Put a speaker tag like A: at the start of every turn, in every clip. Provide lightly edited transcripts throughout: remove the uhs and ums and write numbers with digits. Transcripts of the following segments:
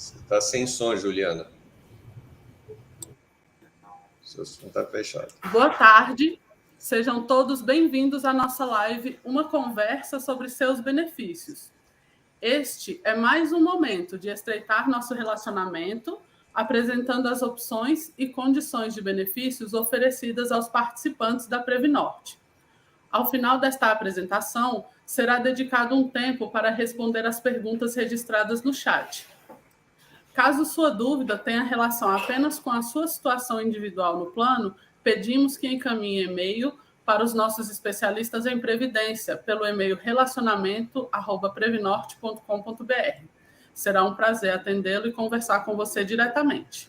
A: Você está sem som, Juliana. Seu som está fechado.
B: Boa tarde. Sejam todos bem-vindos à nossa live Uma Conversa sobre Seus Benefícios. Este é mais um momento de estreitar nosso relacionamento, apresentando as opções e condições de benefícios oferecidas aos participantes da Previnorte. Ao final desta apresentação, será dedicado um tempo para responder às perguntas registradas no chat. Caso sua dúvida tenha relação apenas com a sua situação individual no plano, pedimos que encaminhe e-mail para os nossos especialistas em Previdência, pelo e-mail relacionamento@previnorte.com.br. Será um prazer atendê-lo e conversar com você diretamente.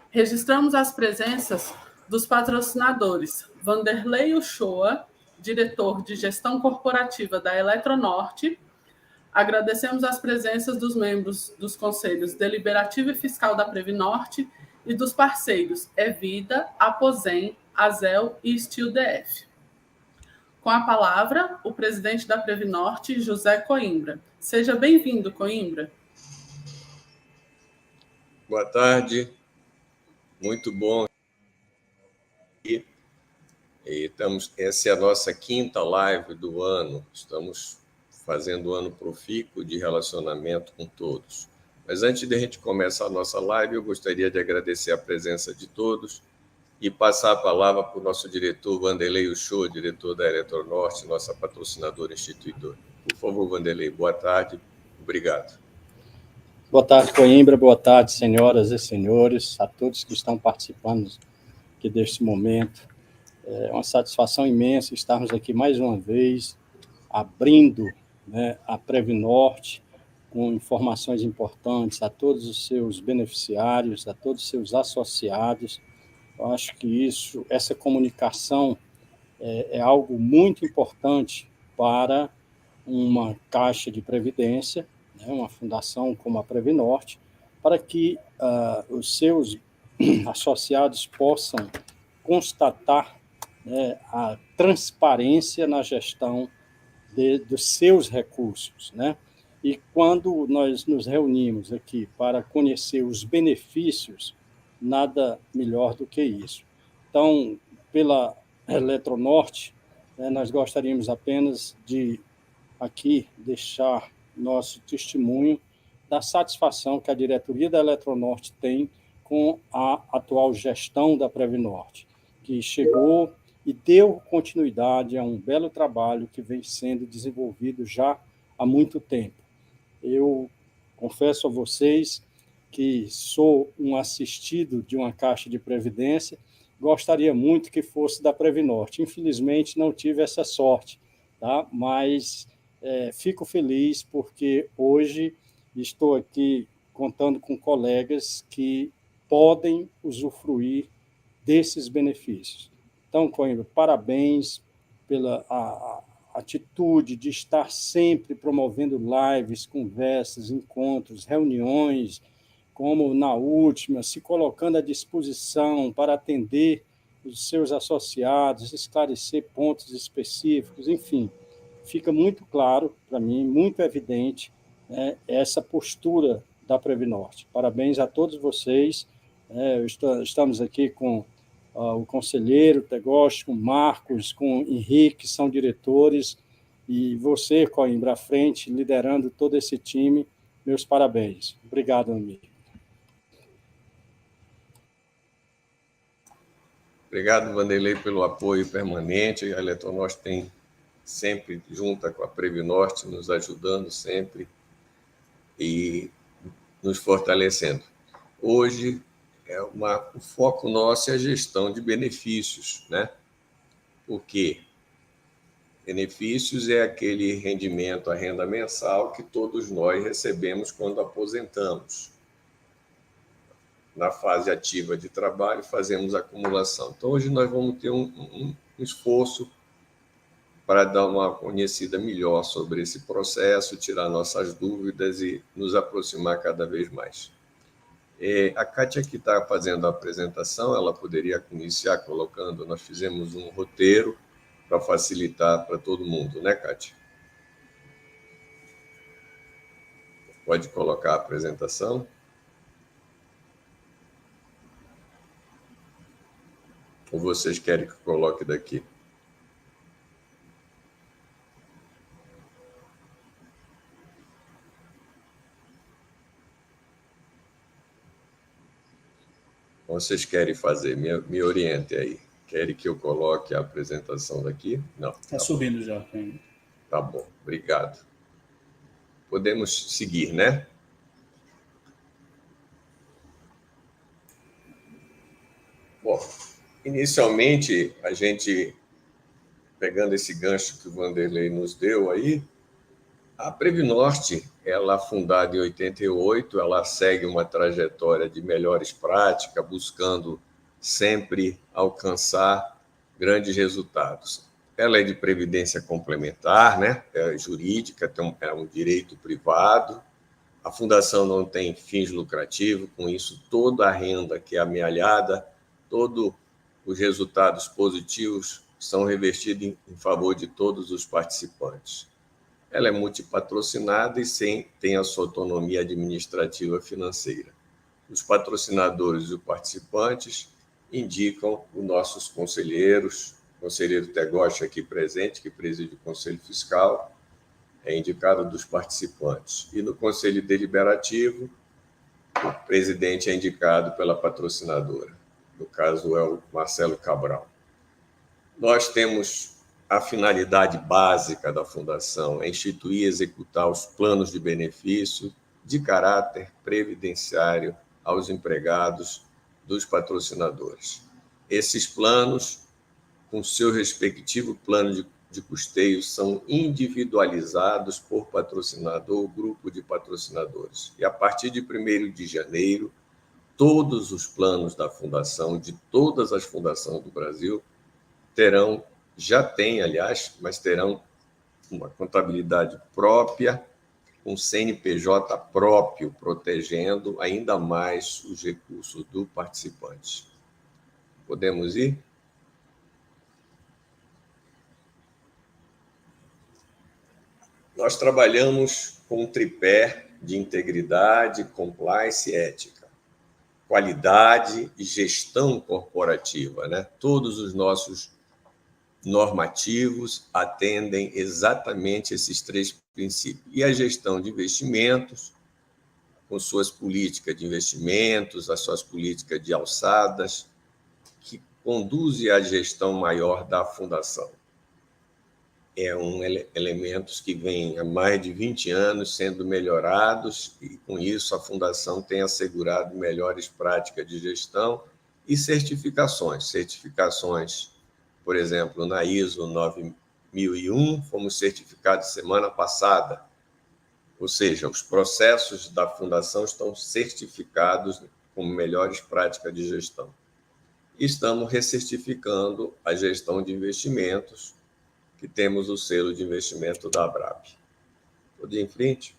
B: Registramos as presenças dos patrocinadores Vanderlei Uchoa, diretor de Gestão Corporativa da Eletronorte. Agradecemos as presenças dos membros dos Conselhos Deliberativo e Fiscal da Previnorte e dos parceiros Evida, Aposem, Azel e Steel DF. Com a palavra, o presidente da Previnorte, José Coimbra. Seja bem-vindo, Coimbra.
A: Boa tarde, muito bom. Essa é a nossa quinta live do ano. Estamos fazendo um ano profícuo de relacionamento com todos. Mas antes de a gente começar a nossa live, eu gostaria de agradecer a presença de todos e passar a palavra para o nosso diretor Vanderlei Uchoa, diretor da Eletronorte, nossa patrocinadora instituidora. Por favor, Vanderlei, boa tarde. Obrigado.
C: Boa tarde, Coimbra. Boa tarde, senhoras e senhores, a todos que estão participando aqui deste momento. É uma satisfação imensa estarmos aqui mais uma vez, abrindo, a Previnorte com informações importantes a todos os seus beneficiários, a todos os seus associados. Eu acho que essa comunicação é algo muito importante para uma caixa de previdência, uma fundação como a Previnorte, para que os seus associados possam constatar a transparência na gestão dos seus recursos, E quando nós nos reunimos aqui para conhecer os benefícios, nada melhor do que isso. Então, pela Eletronorte, nós gostaríamos apenas de aqui deixar nosso testemunho da satisfação que a diretoria da Eletronorte tem com a atual gestão da Previnorte, que chegou e deu continuidade a um belo trabalho que vem sendo desenvolvido já há muito tempo. Eu confesso a vocês que sou um assistido de uma caixa de previdência, gostaria muito que fosse da Previnorte. Infelizmente, não tive essa sorte, tá? Mas fico feliz porque hoje estou aqui contando com colegas que podem usufruir desses benefícios. Então, Coimbra, parabéns pela atitude de estar sempre promovendo lives, conversas, encontros, reuniões, como na última, se colocando à disposição para atender os seus associados, esclarecer pontos específicos, enfim. Fica muito claro para mim, muito evidente, essa postura da Previnorte. Parabéns a todos vocês. Estamos aqui com o conselheiro Tegoste, com Marcos, com Henrique, que são diretores, e você, Coimbra, à frente, liderando todo esse time. Meus parabéns. Obrigado, amigo.
A: Obrigado, Vanderlei, pelo apoio permanente. A Eletronorte tem sempre, junto com a Previnorte, nos ajudando sempre e nos fortalecendo. Hoje, o foco nosso é a gestão de benefícios, Por quê? Benefícios é aquele rendimento, a renda mensal que todos nós recebemos quando aposentamos. Na fase ativa de trabalho, fazemos acumulação. Então, hoje nós vamos ter um esforço para dar uma conhecida melhor sobre esse processo, tirar nossas dúvidas e nos aproximar cada vez mais. A Kátia, que está fazendo a apresentação, ela poderia iniciar colocando, nós fizemos um roteiro para facilitar para todo mundo, Kátia? Pode colocar a apresentação. Ou vocês querem que eu coloque daqui? Vocês querem fazer? Me oriente aí. Querem que eu coloque a apresentação daqui? Não.
D: Está subindo já.
A: Tá bom, obrigado. Podemos seguir, né? Bom, inicialmente, a gente, pegando esse gancho que o Vanderlei nos deu aí, a Previnorte, ela fundada em 88, ela segue uma trajetória de melhores práticas, buscando sempre alcançar grandes resultados. Ela é de previdência complementar, né? É jurídica, é um direito privado. A fundação não tem fins lucrativos, com isso toda a renda que é amealhada, todos os resultados positivos são revertidos em favor de todos os participantes. Ela é multipatrocinada e tem a sua autonomia administrativa financeira. Os patrocinadores e os participantes indicam os nossos conselheiros, o conselheiro Tegoshi aqui presente, que preside o Conselho Fiscal, é indicado dos participantes. E no Conselho Deliberativo, o presidente é indicado pela patrocinadora. No caso, é o Marcelo Cabral. Nós temos a finalidade básica da Fundação, é instituir e executar os planos de benefício de caráter previdenciário aos empregados dos patrocinadores. Esses planos, com seu respectivo plano de custeio, são individualizados por patrocinador ou grupo de patrocinadores. E a partir de 1º de janeiro, todos os planos da Fundação, de todas as fundações do Brasil, já têm, aliás, mas terão uma contabilidade própria, um CNPJ próprio, protegendo ainda mais os recursos do participante. Podemos ir? Nós trabalhamos com um tripé de integridade, compliance e ética, qualidade e gestão corporativa, né? Todos os nossos normativos atendem exatamente esses 3 princípios. E a gestão de investimentos, com suas políticas de investimentos, as suas políticas de alçadas, que conduzem à gestão maior da fundação. Elementos que vêm há mais de 20 anos sendo melhorados, e com isso a fundação tem assegurado melhores práticas de gestão e certificações. Por exemplo, na ISO 9001, fomos certificados semana passada. Ou seja, os processos da Fundação estão certificados como melhores práticas de gestão. E estamos recertificando a gestão de investimentos, que temos o selo de investimento da ABRAB. Pode ir em frente?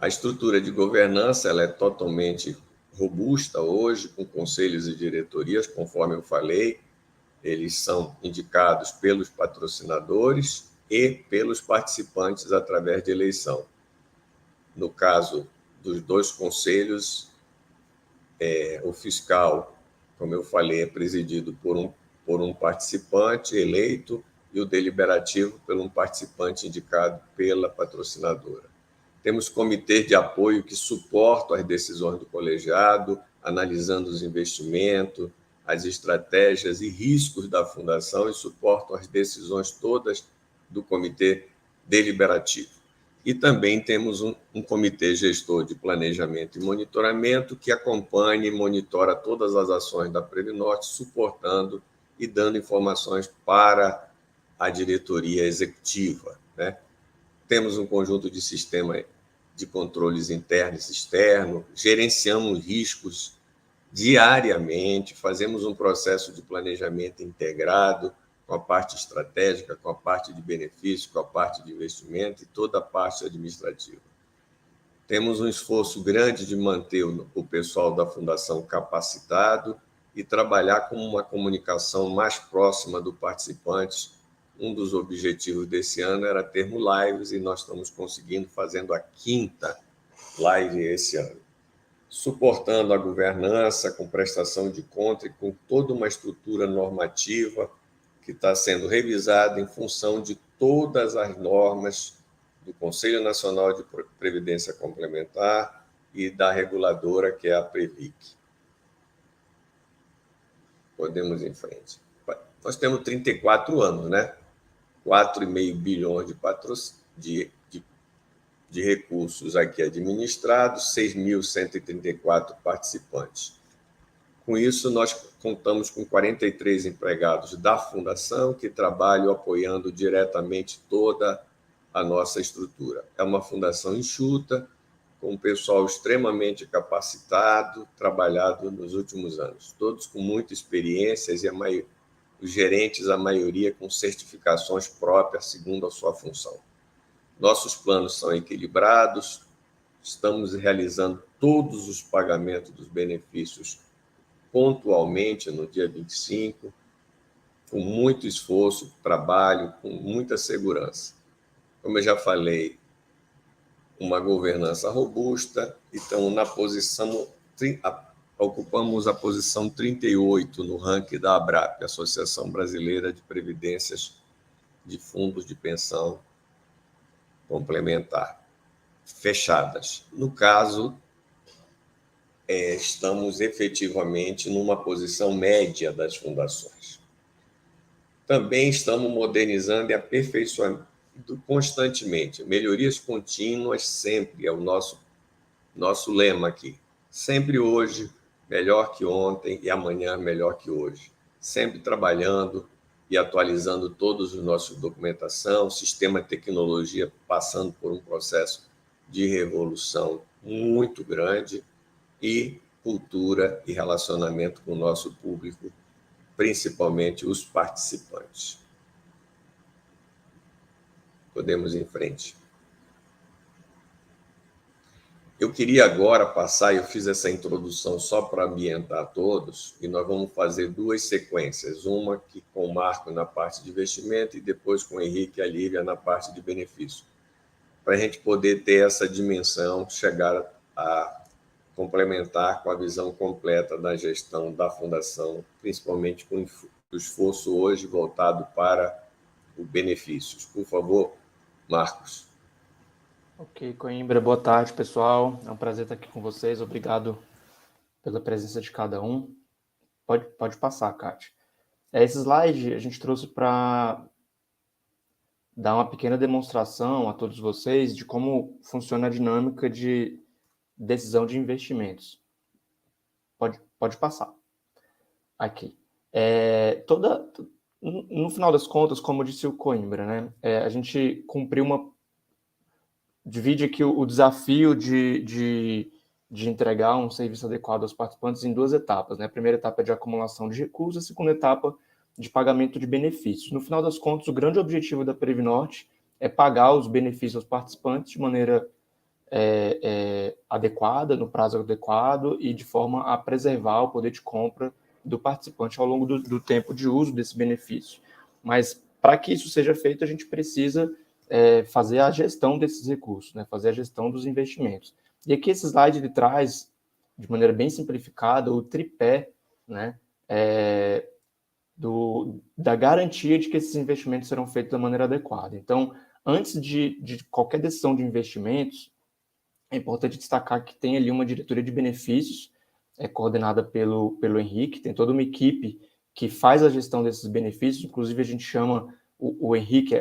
A: A estrutura de governança ela é totalmente robusta hoje, com conselhos e diretorias, conforme eu falei, eles são indicados pelos patrocinadores e pelos participantes através de eleição. No caso dos 2 conselhos, o fiscal, como eu falei, é presidido por um participante eleito e o deliberativo por um participante indicado pela patrocinadora. Temos comitês de apoio que suportam as decisões do colegiado, analisando os investimentos, as estratégias e riscos da fundação e suportam as decisões todas do comitê deliberativo. E também temos um comitê gestor de planejamento e monitoramento que acompanha e monitora todas as ações da Previnorte, suportando e dando informações para a diretoria executiva, né? Temos um conjunto de sistemas de controles internos e externos, gerenciamos riscos diariamente, fazemos um processo de planejamento integrado com a parte estratégica, com a parte de benefício, com a parte de investimento e toda a parte administrativa. Temos um esforço grande de manter o pessoal da Fundação capacitado e trabalhar com uma comunicação mais próxima do participante. Um dos objetivos desse ano era termos lives e nós estamos conseguindo, fazendo a 5ª live esse ano. suportando a governança com prestação de conta e com toda uma estrutura normativa que está sendo revisada em função de todas as normas do Conselho Nacional de Previdência Complementar e da reguladora, que é a Previc. Podemos ir em frente. Nós temos 34 anos, né? 4,5 bilhões de recursos aqui administrados, 6.134 participantes. Com isso, nós contamos com 43 empregados da Fundação que trabalham apoiando diretamente toda a nossa estrutura. É uma fundação enxuta, com um pessoal extremamente capacitado, trabalhado nos últimos anos, todos com muita experiência e os gerentes, a maioria, com certificações próprias, segundo a sua função. Nossos planos são equilibrados, estamos realizando todos os pagamentos dos benefícios pontualmente no dia 25, com muito esforço, trabalho, com muita segurança. Como eu já falei, uma governança robusta, então ocupamos a posição 38 no ranking da ABRAP, Associação Brasileira de Previdências de Fundos de Pensão Complementar, fechadas. No caso, estamos efetivamente numa posição média das fundações. Também estamos modernizando e aperfeiçoando constantemente. Melhorias contínuas sempre é o nosso lema aqui. Sempre hoje, melhor que ontem, e amanhã melhor que hoje. Sempre trabalhando e atualizando todos os nossos documentação, sistema de tecnologia passando por um processo de revolução muito grande, e cultura e relacionamento com o nosso público, principalmente os participantes. Podemos ir em frente. Eu queria agora passar, eu fiz essa introdução só para ambientar todos, e nós vamos fazer duas sequências, uma com o Marco na parte de investimento e depois com o Henrique e a Lívia na parte de benefício, para a gente poder ter essa dimensão, chegar a complementar com a visão completa da gestão da Fundação, principalmente com o esforço hoje voltado para os benefícios. Por favor, Marcos.
D: Ok, Coimbra, boa tarde, pessoal. É um prazer estar aqui com vocês. Obrigado pela presença de cada um. Pode passar, Kátia. Esse slide a gente trouxe para dar uma pequena demonstração a todos vocês de como funciona a dinâmica de decisão de investimentos. Pode passar. Aqui. No final das contas, como disse o Coimbra, né? A gente divide aqui o desafio de entregar um serviço adequado aos participantes em duas etapas, né? A primeira etapa é de acumulação de recursos, a segunda etapa de pagamento de benefícios. No final das contas, o grande objetivo da Previnorte é pagar os benefícios aos participantes de maneira adequada, no prazo adequado e de forma a preservar o poder de compra do participante ao longo do tempo de uso desse benefício. Mas, para que isso seja feito, a gente precisa fazer a gestão desses recursos, né? Fazer a gestão dos investimentos. E aqui esse slide ele traz, de maneira bem simplificada, o tripé, né? Da garantia de que esses investimentos serão feitos da maneira adequada. Então, antes de qualquer decisão de investimentos, é importante destacar que tem ali uma diretoria de benefícios, coordenada pelo Henrique, tem toda uma equipe que faz a gestão desses benefícios, inclusive a gente chama o Henrique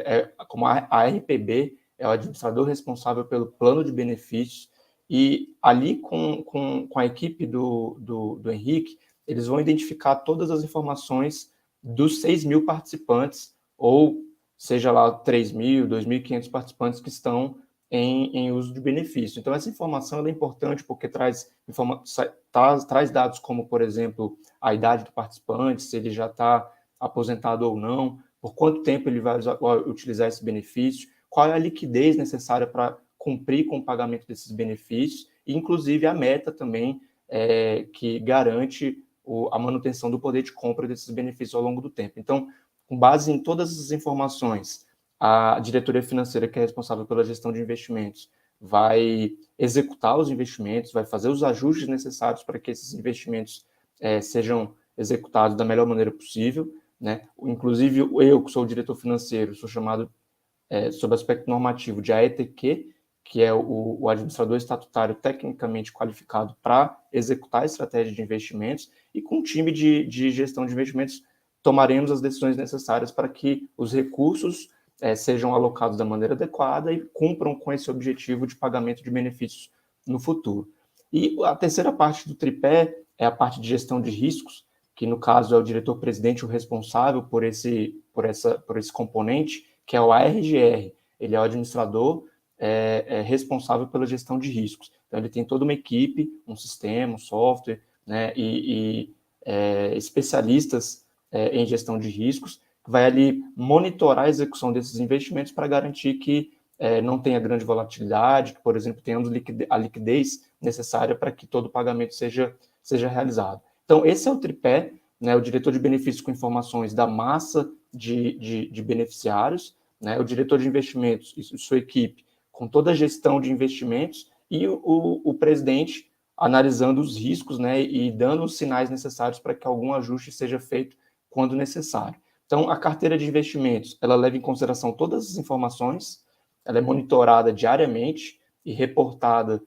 D: como a RPB, é o administrador responsável pelo plano de benefícios, e ali com a equipe do Henrique, eles vão identificar todas as informações dos 6.000 participantes, ou seja lá 3.000, 2.500 participantes que estão em uso de benefício. Então, essa informação é importante porque traz dados como, por exemplo, a idade do participante, se ele já está aposentado ou não, por quanto tempo ele vai utilizar esse benefício, qual é a liquidez necessária para cumprir com o pagamento desses benefícios, e, inclusive, a meta também que garante a manutenção do poder de compra desses benefícios ao longo do tempo. Então, com base em todas essas informações, a diretoria financeira, que é responsável pela gestão de investimentos, vai executar os investimentos, vai fazer os ajustes necessários para que esses investimentos sejam executados da melhor maneira possível, né? Inclusive, eu, que sou o diretor financeiro, sou chamado, sob aspecto normativo, de AETQ, que é o administrador estatutário tecnicamente qualificado para executar a estratégia de investimentos, e com um time de gestão de investimentos tomaremos as decisões necessárias para que os recursos sejam alocados da maneira adequada e cumpram com esse objetivo de pagamento de benefícios no futuro. E a terceira parte do tripé é a parte de gestão de riscos, que no caso é o diretor-presidente o responsável por esse componente, que é o ARGR. Ele é o administrador responsável pela gestão de riscos. Então, ele tem toda uma equipe, um sistema, um software, né, e especialistas em gestão de riscos, que vai ali monitorar a execução desses investimentos para garantir que não tenha grande volatilidade, que, por exemplo, tenhamos a liquidez necessária para que todo o pagamento seja realizado. Então, esse é o tripé, né, o diretor de benefícios com informações da massa de beneficiários, né, o diretor de investimentos e sua equipe com toda a gestão de investimentos, e o presidente analisando os riscos, né, e dando os sinais necessários para que algum ajuste seja feito quando necessário. Então, a carteira de investimentos, ela leva em consideração todas as informações, ela é monitorada diariamente e reportada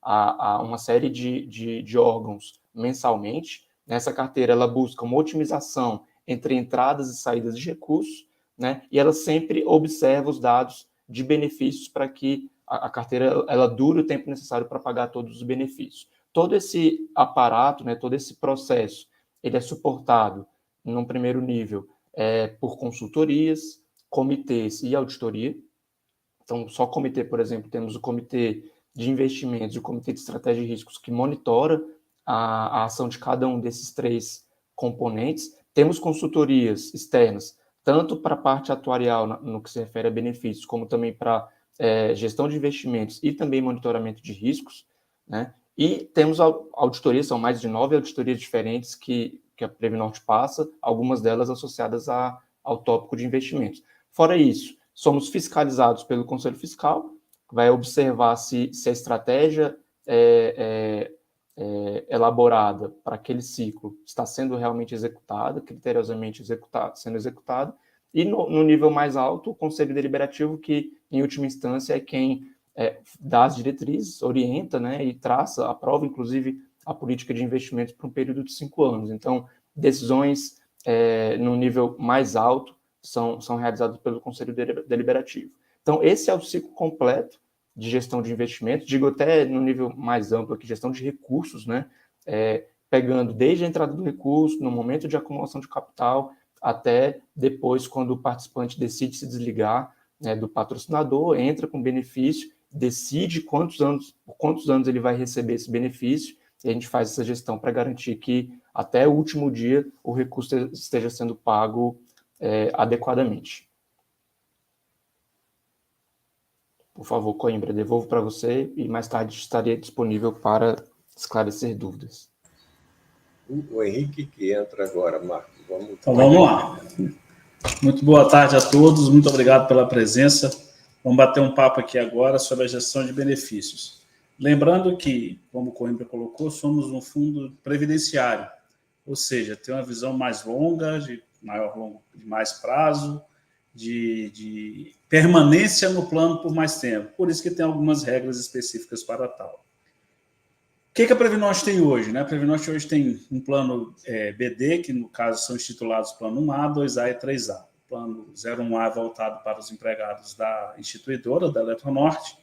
D: a uma série de órgãos mensalmente. Nessa carteira, ela busca uma otimização entre entradas e saídas de recursos, né, e ela sempre observa os dados de benefícios para que a carteira ela dure o tempo necessário para pagar todos os benefícios. Todo esse aparato, né, todo esse processo, ele é suportado, num primeiro nível, por consultorias, comitês e auditoria. Então, só comitê, por exemplo, temos o comitê de investimentos e o comitê de estratégia de riscos, que monitora a ação de cada um desses três componentes. Temos consultorias externas, tanto para a parte atuarial, no que se refere a benefícios, como também para gestão de investimentos e também monitoramento de riscos, né? E temos auditorias, são mais de 9 auditorias diferentes que a Previnorte passa, algumas delas associadas ao tópico de investimentos. Fora isso, somos fiscalizados pelo Conselho Fiscal, que vai observar se a estratégia elaborada para aquele ciclo está sendo realmente executada, criteriosamente sendo executada, e no nível mais alto, o Conselho Deliberativo, que, em última instância, é quem dá as diretrizes, orienta, né, e traça, aprova, inclusive, a política de investimentos por um período de 5 anos. Então, decisões no nível mais alto são realizadas pelo Conselho Deliberativo. Então, esse é o ciclo completo de gestão de investimentos, digo até no nível mais amplo aqui, gestão de recursos, né, pegando desde a entrada do recurso, no momento de acumulação de capital, até depois, quando o participante decide se desligar, né, do patrocinador, entra com benefício, decide por quantos anos ele vai receber esse benefício, e a gente faz essa gestão para garantir que até o último dia o recurso esteja sendo pago adequadamente. Por favor, Coimbra, devolvo para você e mais tarde estaria disponível para esclarecer dúvidas.
A: O Henrique que entra agora, Marcos.
E: Então, vamos lá. Muito boa tarde a todos, muito obrigado pela presença. Vamos bater um papo aqui agora sobre a gestão de benefícios. Lembrando que, como o Coimbra colocou, somos um fundo previdenciário, ou seja, tem uma visão mais longa, de mais prazo, de permanência no plano por mais tempo. Por isso que tem algumas regras específicas para tal. O que a Previnorte tem hoje? A Previnorte hoje tem um plano BD, que no caso são institulados plano 1A, 2A e 3A. O plano 01A é voltado para os empregados da instituidora, da Eletronorte.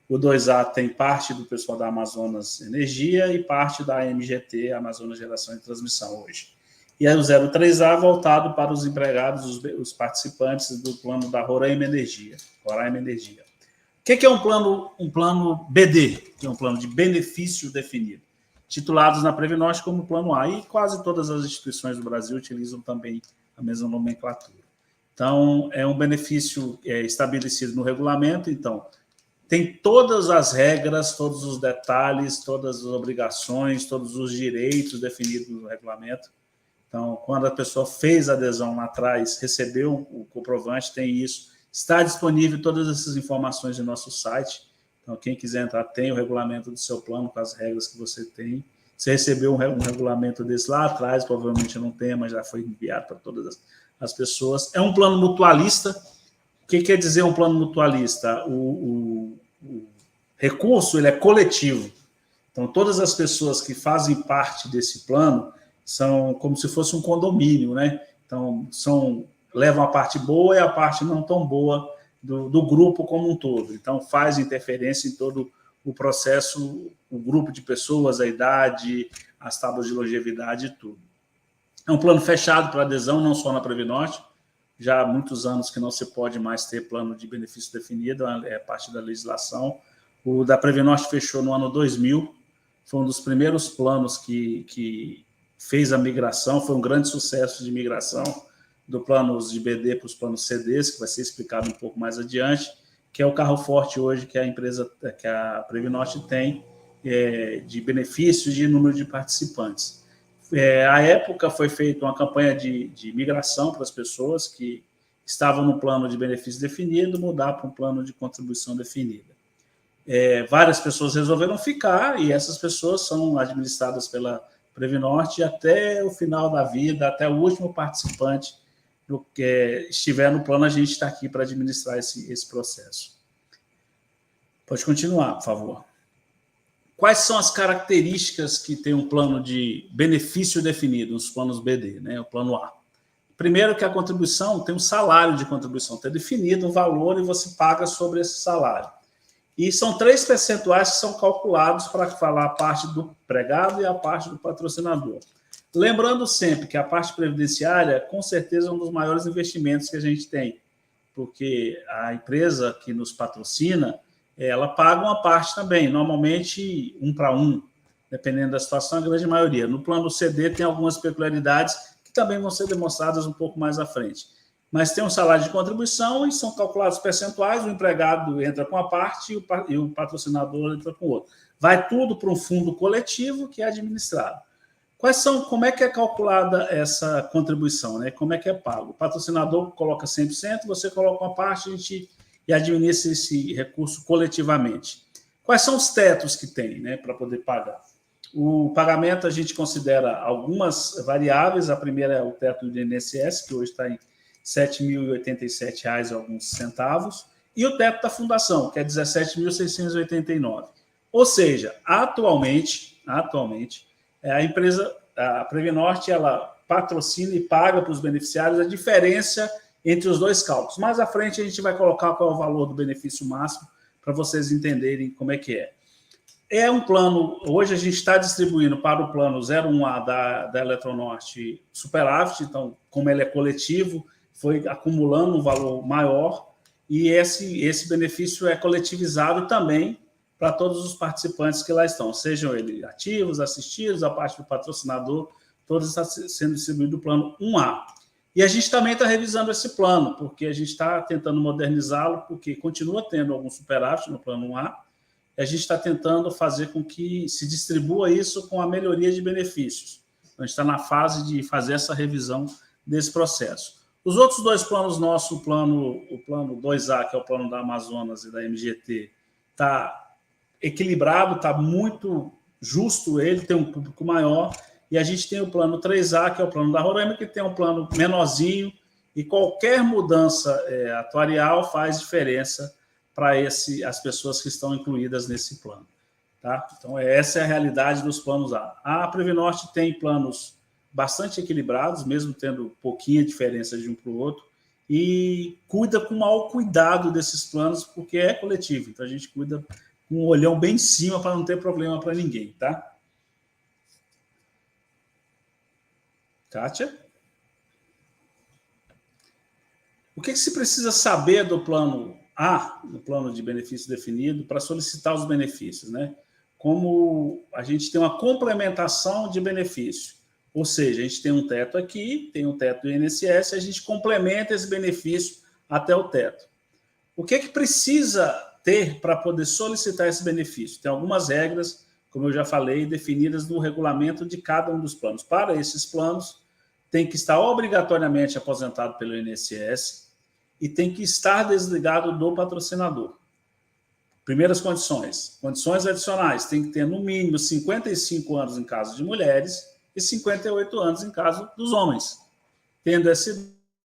E: O 2A tem parte do pessoal da Amazonas Energia e parte da MGT, Amazonas Geração e Transmissão, hoje. E aí o 03A voltado para os empregados, os participantes do plano da Roraima Energia. O que é um plano BD? Que é um plano de benefício definido, titulados na Previnorte como plano A, e quase todas as instituições do Brasil utilizam também a mesma nomenclatura. Então, é um benefício estabelecido no regulamento, então, tem todas as regras, todos os detalhes, todas as obrigações, todos os direitos definidos no regulamento. Então, quando a pessoa fez a adesão lá atrás, recebeu o comprovante, tem isso. Está disponível todas essas informações no nosso site. Então, quem quiser entrar, tem o regulamento do seu plano com as regras que você tem. Você recebeu um regulamento desse lá atrás, provavelmente não tem, mas já foi enviado para todas as pessoas. É um plano mutualista. O que quer dizer um plano mutualista? O recurso ele é coletivo. Então, todas as pessoas que fazem parte desse plano são como se fosse um condomínio, né? Então, levam a parte boa e a parte não tão boa do grupo como um todo. Então, faz interferência em todo o processo, o grupo de pessoas, a idade, as tábuas de longevidade e tudo. É um plano fechado para adesão, não só na Previnorte. Já há muitos anos que não se pode mais ter plano de benefício definido, é parte da legislação. O da Previnorte fechou no ano 2000, foi um dos primeiros planos que fez a migração, foi um grande sucesso de migração do planos de BD para os planos CDs, que vai ser explicado um pouco mais adiante, que é o carro forte hoje que a empresa, que a Previnorte tem, de benefícios e número de participantes. À época foi feita uma campanha de migração para as pessoas que estavam no plano de benefício definido, mudar para um plano de contribuição definida. Várias pessoas resolveram ficar e essas pessoas são administradas pela Previnorte até o final da vida, até o último participante do que estiver no plano, a gente está aqui para administrar esse processo. Pode continuar, por favor. Quais são as características que tem um plano de benefício definido, os planos BD, né? O plano A? Primeiro que a contribuição tem um salário de contribuição, tem definido um valor e você paga sobre esse salário. E são 3 percentuais que são calculados para falar a parte do empregado e a parte do patrocinador. Lembrando sempre que a parte previdenciária, com certeza, é um dos maiores investimentos que a gente tem, porque a empresa que nos patrocina, ela paga uma parte também, normalmente 1 para 1, dependendo da situação, a grande maioria. No plano CD tem algumas peculiaridades que também vão ser demonstradas um pouco mais à frente. Mas tem um salário de contribuição e são calculados percentuais, o empregado entra com a parte e o patrocinador entra com outra. Vai tudo para um fundo coletivo que é administrado. Como é que é calculada essa contribuição, né? Como é que é pago? O patrocinador coloca 100%, você coloca uma parte e administra esse recurso coletivamente. Quais são os tetos que tem, né, para poder pagar? O pagamento a gente considera algumas variáveis. A primeira é o teto do INSS, que hoje está em R$ 7.087 e alguns centavos, e o teto da fundação, que é R$ 17.689. Ou seja, atualmente a empresa, a Previnorte, ela patrocina e paga para os beneficiários a diferença entre os dois cálculos. Mais à frente a gente vai colocar qual é o valor do benefício máximo para vocês entenderem como é que é. É um plano, hoje a gente está distribuindo para o plano 01A da Eletronorte superávit, então, como ele é coletivo, foi acumulando um valor maior e esse benefício é coletivizado também para todos os participantes que lá estão, sejam eles ativos, assistidos, a parte do patrocinador, todos está sendo distribuído no plano 1A. E a gente também está revisando esse plano, porque a gente está tentando modernizá-lo, porque continua tendo algum superávit no plano 1A, e a gente está tentando fazer com que se distribua isso com a melhoria de benefícios. Então, a gente está na fase de fazer essa revisão desse processo. Os outros 2 planos nossos, o plano 2A, que é o plano da Amazonas e da MGT, está equilibrado, está muito justo, ele tem um público maior, e a gente tem o plano 3A, que é o plano da Roraima, que tem um plano menorzinho, e qualquer mudança atuarial faz diferença para as pessoas que estão incluídas nesse plano. Tá? Então, essa é a realidade dos planos A. A Previnorte tem planos bastante equilibrados, mesmo tendo pouquinha diferença de um para o outro, e cuida com o maior cuidado desses planos, porque é coletivo. Então, a gente cuida com um olhão bem em cima para não ter problema para ninguém, tá? Kátia? O que se precisa saber do plano A, do plano de benefício definido, para solicitar os benefícios, né? Como a gente tem uma complementação de benefício, ou seja, a gente tem um teto aqui, tem um teto do INSS, a gente complementa esse benefício até o teto. O que precisa ter para poder solicitar esse benefício? Tem algumas regras, como eu já falei, definidas no regulamento de cada um dos planos. Para esses planos, tem que estar obrigatoriamente aposentado pelo INSS e tem que estar desligado do patrocinador. Primeiras condições. Condições adicionais. Tem que ter, no mínimo, 55 anos em caso de mulheres e 58 anos em caso dos homens. Tendo essa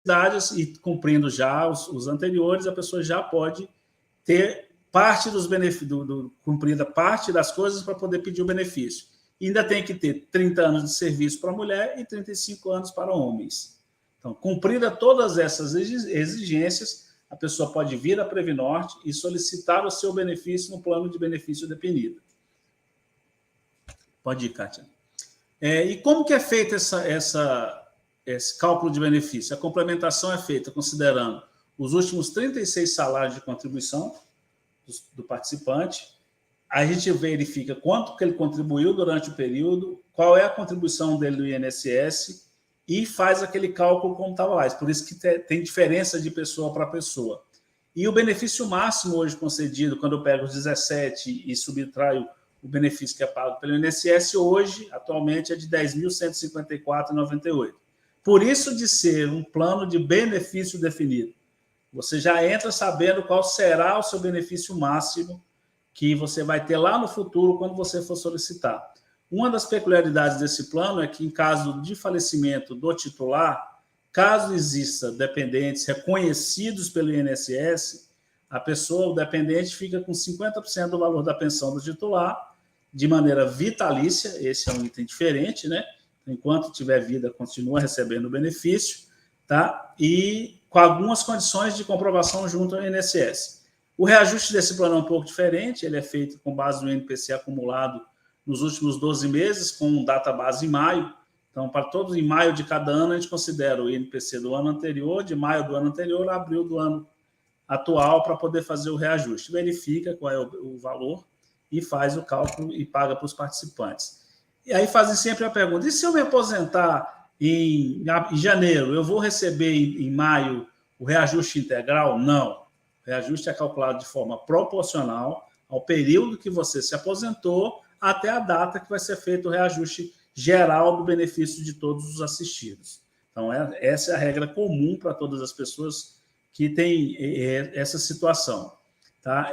E: idade e cumprindo já os anteriores, a pessoa já pode ter parte dos benefícios, cumprida parte das coisas para poder pedir o benefício. E ainda tem que ter 30 anos de serviço para mulher e 35 anos para homens. Então, cumprida todas essas exigências, a pessoa pode vir à Previnorte e solicitar o seu benefício no plano de benefício definido. Pode ir, Kátia. E como que é feito esse cálculo de benefício? A complementação é feita considerando os últimos 36 salários de contribuição do participante. A gente verifica quanto que ele contribuiu durante o período, qual é a contribuição dele do INSS e faz aquele cálculo como estava lá. Por isso que tem diferença de pessoa para pessoa. E o benefício máximo hoje concedido, quando eu pego os 17 e subtraio o benefício que é pago pelo INSS, hoje, atualmente, é de R$ 10.154,98. Por isso de ser um plano de benefício definido. Você já entra sabendo qual será o seu benefício máximo que você vai ter lá no futuro quando você for solicitar. Uma das peculiaridades desse plano é que, em caso de falecimento do titular, caso exista dependentes reconhecidos pelo INSS, a pessoa, o dependente, fica com 50% do valor da pensão do titular, de maneira vitalícia. Esse é um item diferente, né? Enquanto tiver vida, continua recebendo o benefício, tá? E com algumas condições de comprovação junto ao INSS. O reajuste desse plano é um pouco diferente, ele é feito com base no INPC acumulado nos últimos 12 meses, com data base em maio. Então, para todos, em maio de cada ano, a gente considera o INPC do ano anterior, de maio do ano anterior a abril do ano atual, para poder fazer o reajuste. Verifica qual é o valor e faz o cálculo e paga para os participantes. E aí fazem sempre a pergunta, e se eu me aposentar em janeiro, eu vou receber em maio o reajuste integral? Não. O reajuste é calculado de forma proporcional ao período que você se aposentou até a data que vai ser feito o reajuste geral do benefício de todos os assistidos. Então, essa é a regra comum para todas as pessoas que têm essa situação. Tá?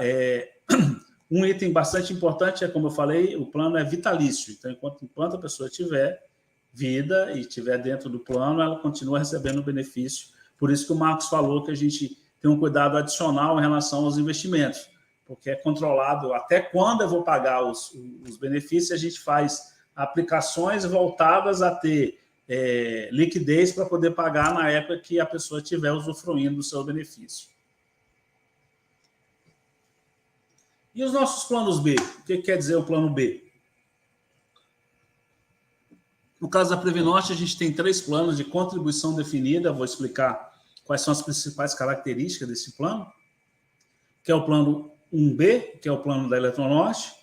E: Um item bastante importante é, como eu falei, o plano é vitalício. Então, enquanto a pessoa tiver vida e estiver dentro do plano, ela continua recebendo o benefício. Por isso que o Marcos falou que a gente tem um cuidado adicional em relação aos investimentos, porque é controlado até quando eu vou pagar os benefícios. A gente faz aplicações voltadas a ter liquidez para poder pagar na época que a pessoa estiver usufruindo do seu benefício. E os nossos planos B? O que quer dizer o plano B? No caso da Previnorte, a gente tem 3 planos de contribuição definida. Vou explicar quais são as principais características desse plano, que é o plano 1B, que é o plano da Eletronorte,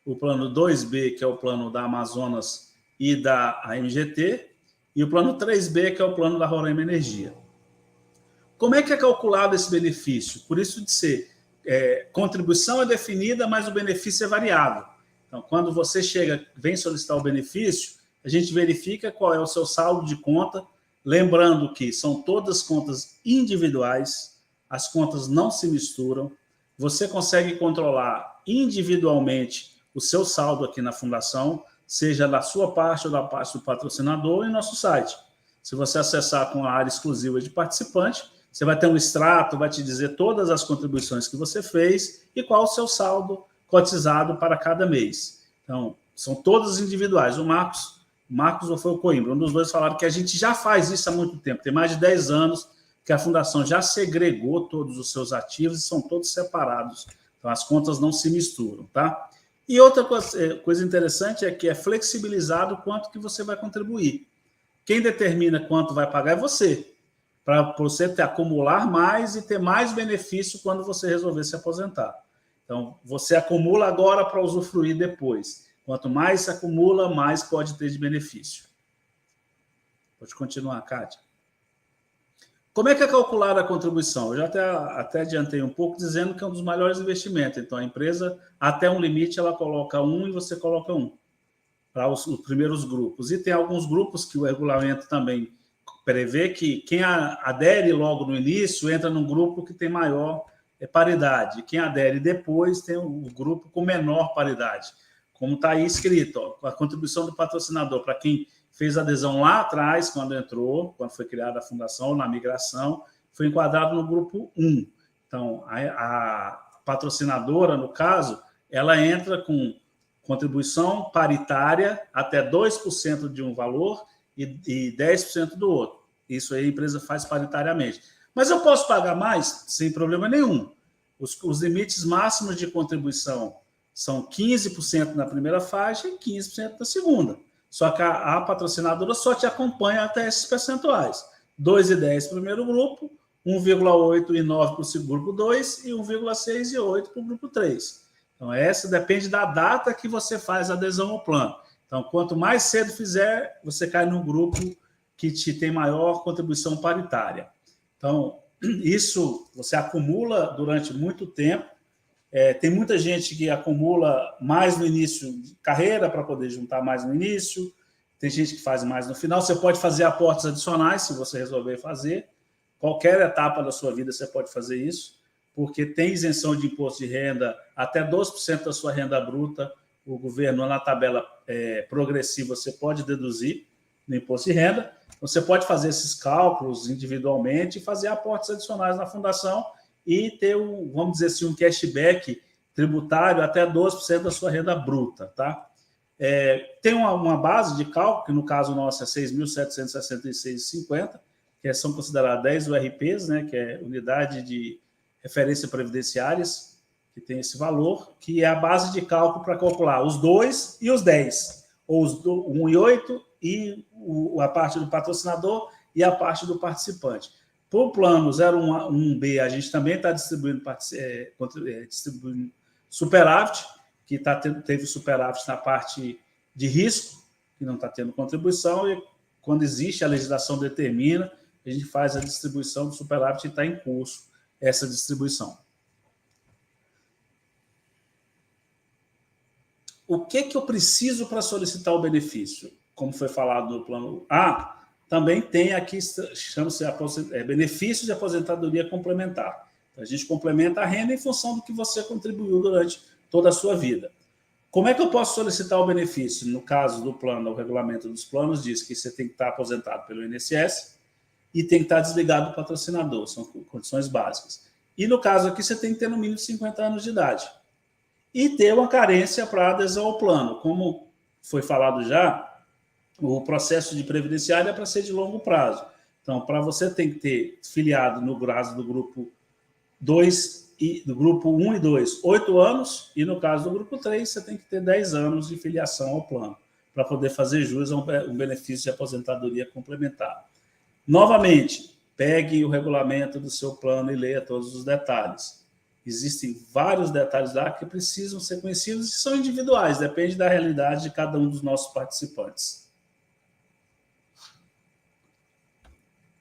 E: o plano 2B, que é o plano da Amazonas e da AMGT, e o plano 3B, que é o plano da Roraima Energia. Como é que é calculado esse benefício? Por isso de ser contribuição é definida, mas o benefício é variável. Então, quando você vem solicitar o benefício, a gente verifica qual é o seu saldo de conta, lembrando que são todas contas individuais, as contas não se misturam, você consegue controlar individualmente o seu saldo aqui na fundação, seja da sua parte ou da parte do patrocinador, em nosso site. Se você acessar com a área exclusiva de participante, você vai ter um extrato, vai te dizer todas as contribuições que você fez e qual o seu saldo cotizado para cada mês. Então, são todas individuais. O Marcos ou foi o Coimbra, um dos dois falaram que a gente já faz isso há muito tempo, tem mais de 10 anos que a Fundação já segregou todos os seus ativos e são todos separados. Então, as contas não se misturam, tá? E outra coisa interessante é que é flexibilizado o quanto que você vai contribuir. Quem determina quanto vai pagar é você, para você acumular mais e ter mais benefício quando você resolver se aposentar. Então, você acumula agora para usufruir depois. Quanto mais se acumula, mais pode ter de benefício. Pode continuar, Kátia. Como é que é calculada a contribuição? Eu já até adiantei um pouco, dizendo que é um dos maiores investimentos. Então, a empresa, até um limite, ela coloca 1 e você coloca 1 para os primeiros grupos. E tem alguns grupos que o regulamento também prevê que quem adere logo no início entra num grupo que tem maior paridade. Quem adere depois tem o grupo com menor paridade. Como está aí escrito, ó, a contribuição do patrocinador para quem fez adesão lá atrás, quando entrou, quando foi criada a fundação, na migração, foi enquadrado no grupo 1. Então, a patrocinadora, no caso, ela entra com contribuição paritária até 2% de um valor e 10% do outro. Isso aí a empresa faz paritariamente. Mas eu posso pagar mais sem problema nenhum. Os limites máximos de contribuição são 15% na primeira faixa e 15% na segunda. Só que a patrocinadora só te acompanha até esses percentuais. 2,10 para o primeiro grupo, 1,8 e 9 para o grupo 2 e 1,6 e 8 para o grupo 3. Então, essa depende da data que você faz a adesão ao plano. Então, quanto mais cedo fizer, você cai no grupo que te tem maior contribuição paritária. Então, isso você acumula durante muito tempo. Tem muita gente que acumula mais no início de carreira para poder juntar mais no início. Tem gente que faz mais no final. Você pode fazer aportes adicionais, se você resolver fazer. Qualquer etapa da sua vida você pode fazer isso, porque tem isenção de imposto de renda até 12% da sua renda bruta. O governo, na tabela progressiva, você pode deduzir no imposto de renda. Você pode fazer esses cálculos individualmente e fazer aportes adicionais na fundação e ter, vamos dizer assim, um cashback tributário até 12% da sua renda bruta. Tá? Tem uma base de cálculo, que no caso nosso é 6.766,50, que são consideradas 10 URPs, né, que é Unidade de Referência Previdenciárias, que tem esse valor, que é a base de cálculo para calcular os 2 e os 10, ou os 1 e 8, e a parte do patrocinador e a parte do participante. Para o plano 01B, a gente também está distribuindo superávit, que teve superávit na parte de risco, que não está tendo contribuição, e quando existe, a legislação determina, a gente faz a distribuição do superávit e está em curso essa distribuição. O que eu preciso para solicitar o benefício? Como foi falado no plano A, também tem aqui, chama-se benefício de aposentadoria complementar. Então, a gente complementa a renda em função do que você contribuiu durante toda a sua vida. Como é que eu posso solicitar o benefício? No caso do plano, o regulamento dos planos diz que você tem que estar aposentado pelo INSS e tem que estar desligado do patrocinador, são condições básicas. E no caso aqui, você tem que ter no mínimo 50 anos de idade. E ter uma carência para adesão ao plano. Como foi falado já, o processo de previdenciário é para ser de longo prazo. Então, para você tem que ter filiado no caso do grupo 2 e do grupo 1 e 2, 8 anos, e no caso do grupo 3, você tem que ter 10 anos de filiação ao plano, para poder fazer jus a um benefício de aposentadoria complementar. Novamente, pegue o regulamento do seu plano e leia todos os detalhes. Existem vários detalhes lá que precisam ser conhecidos e são individuais, depende da realidade de cada um dos nossos participantes.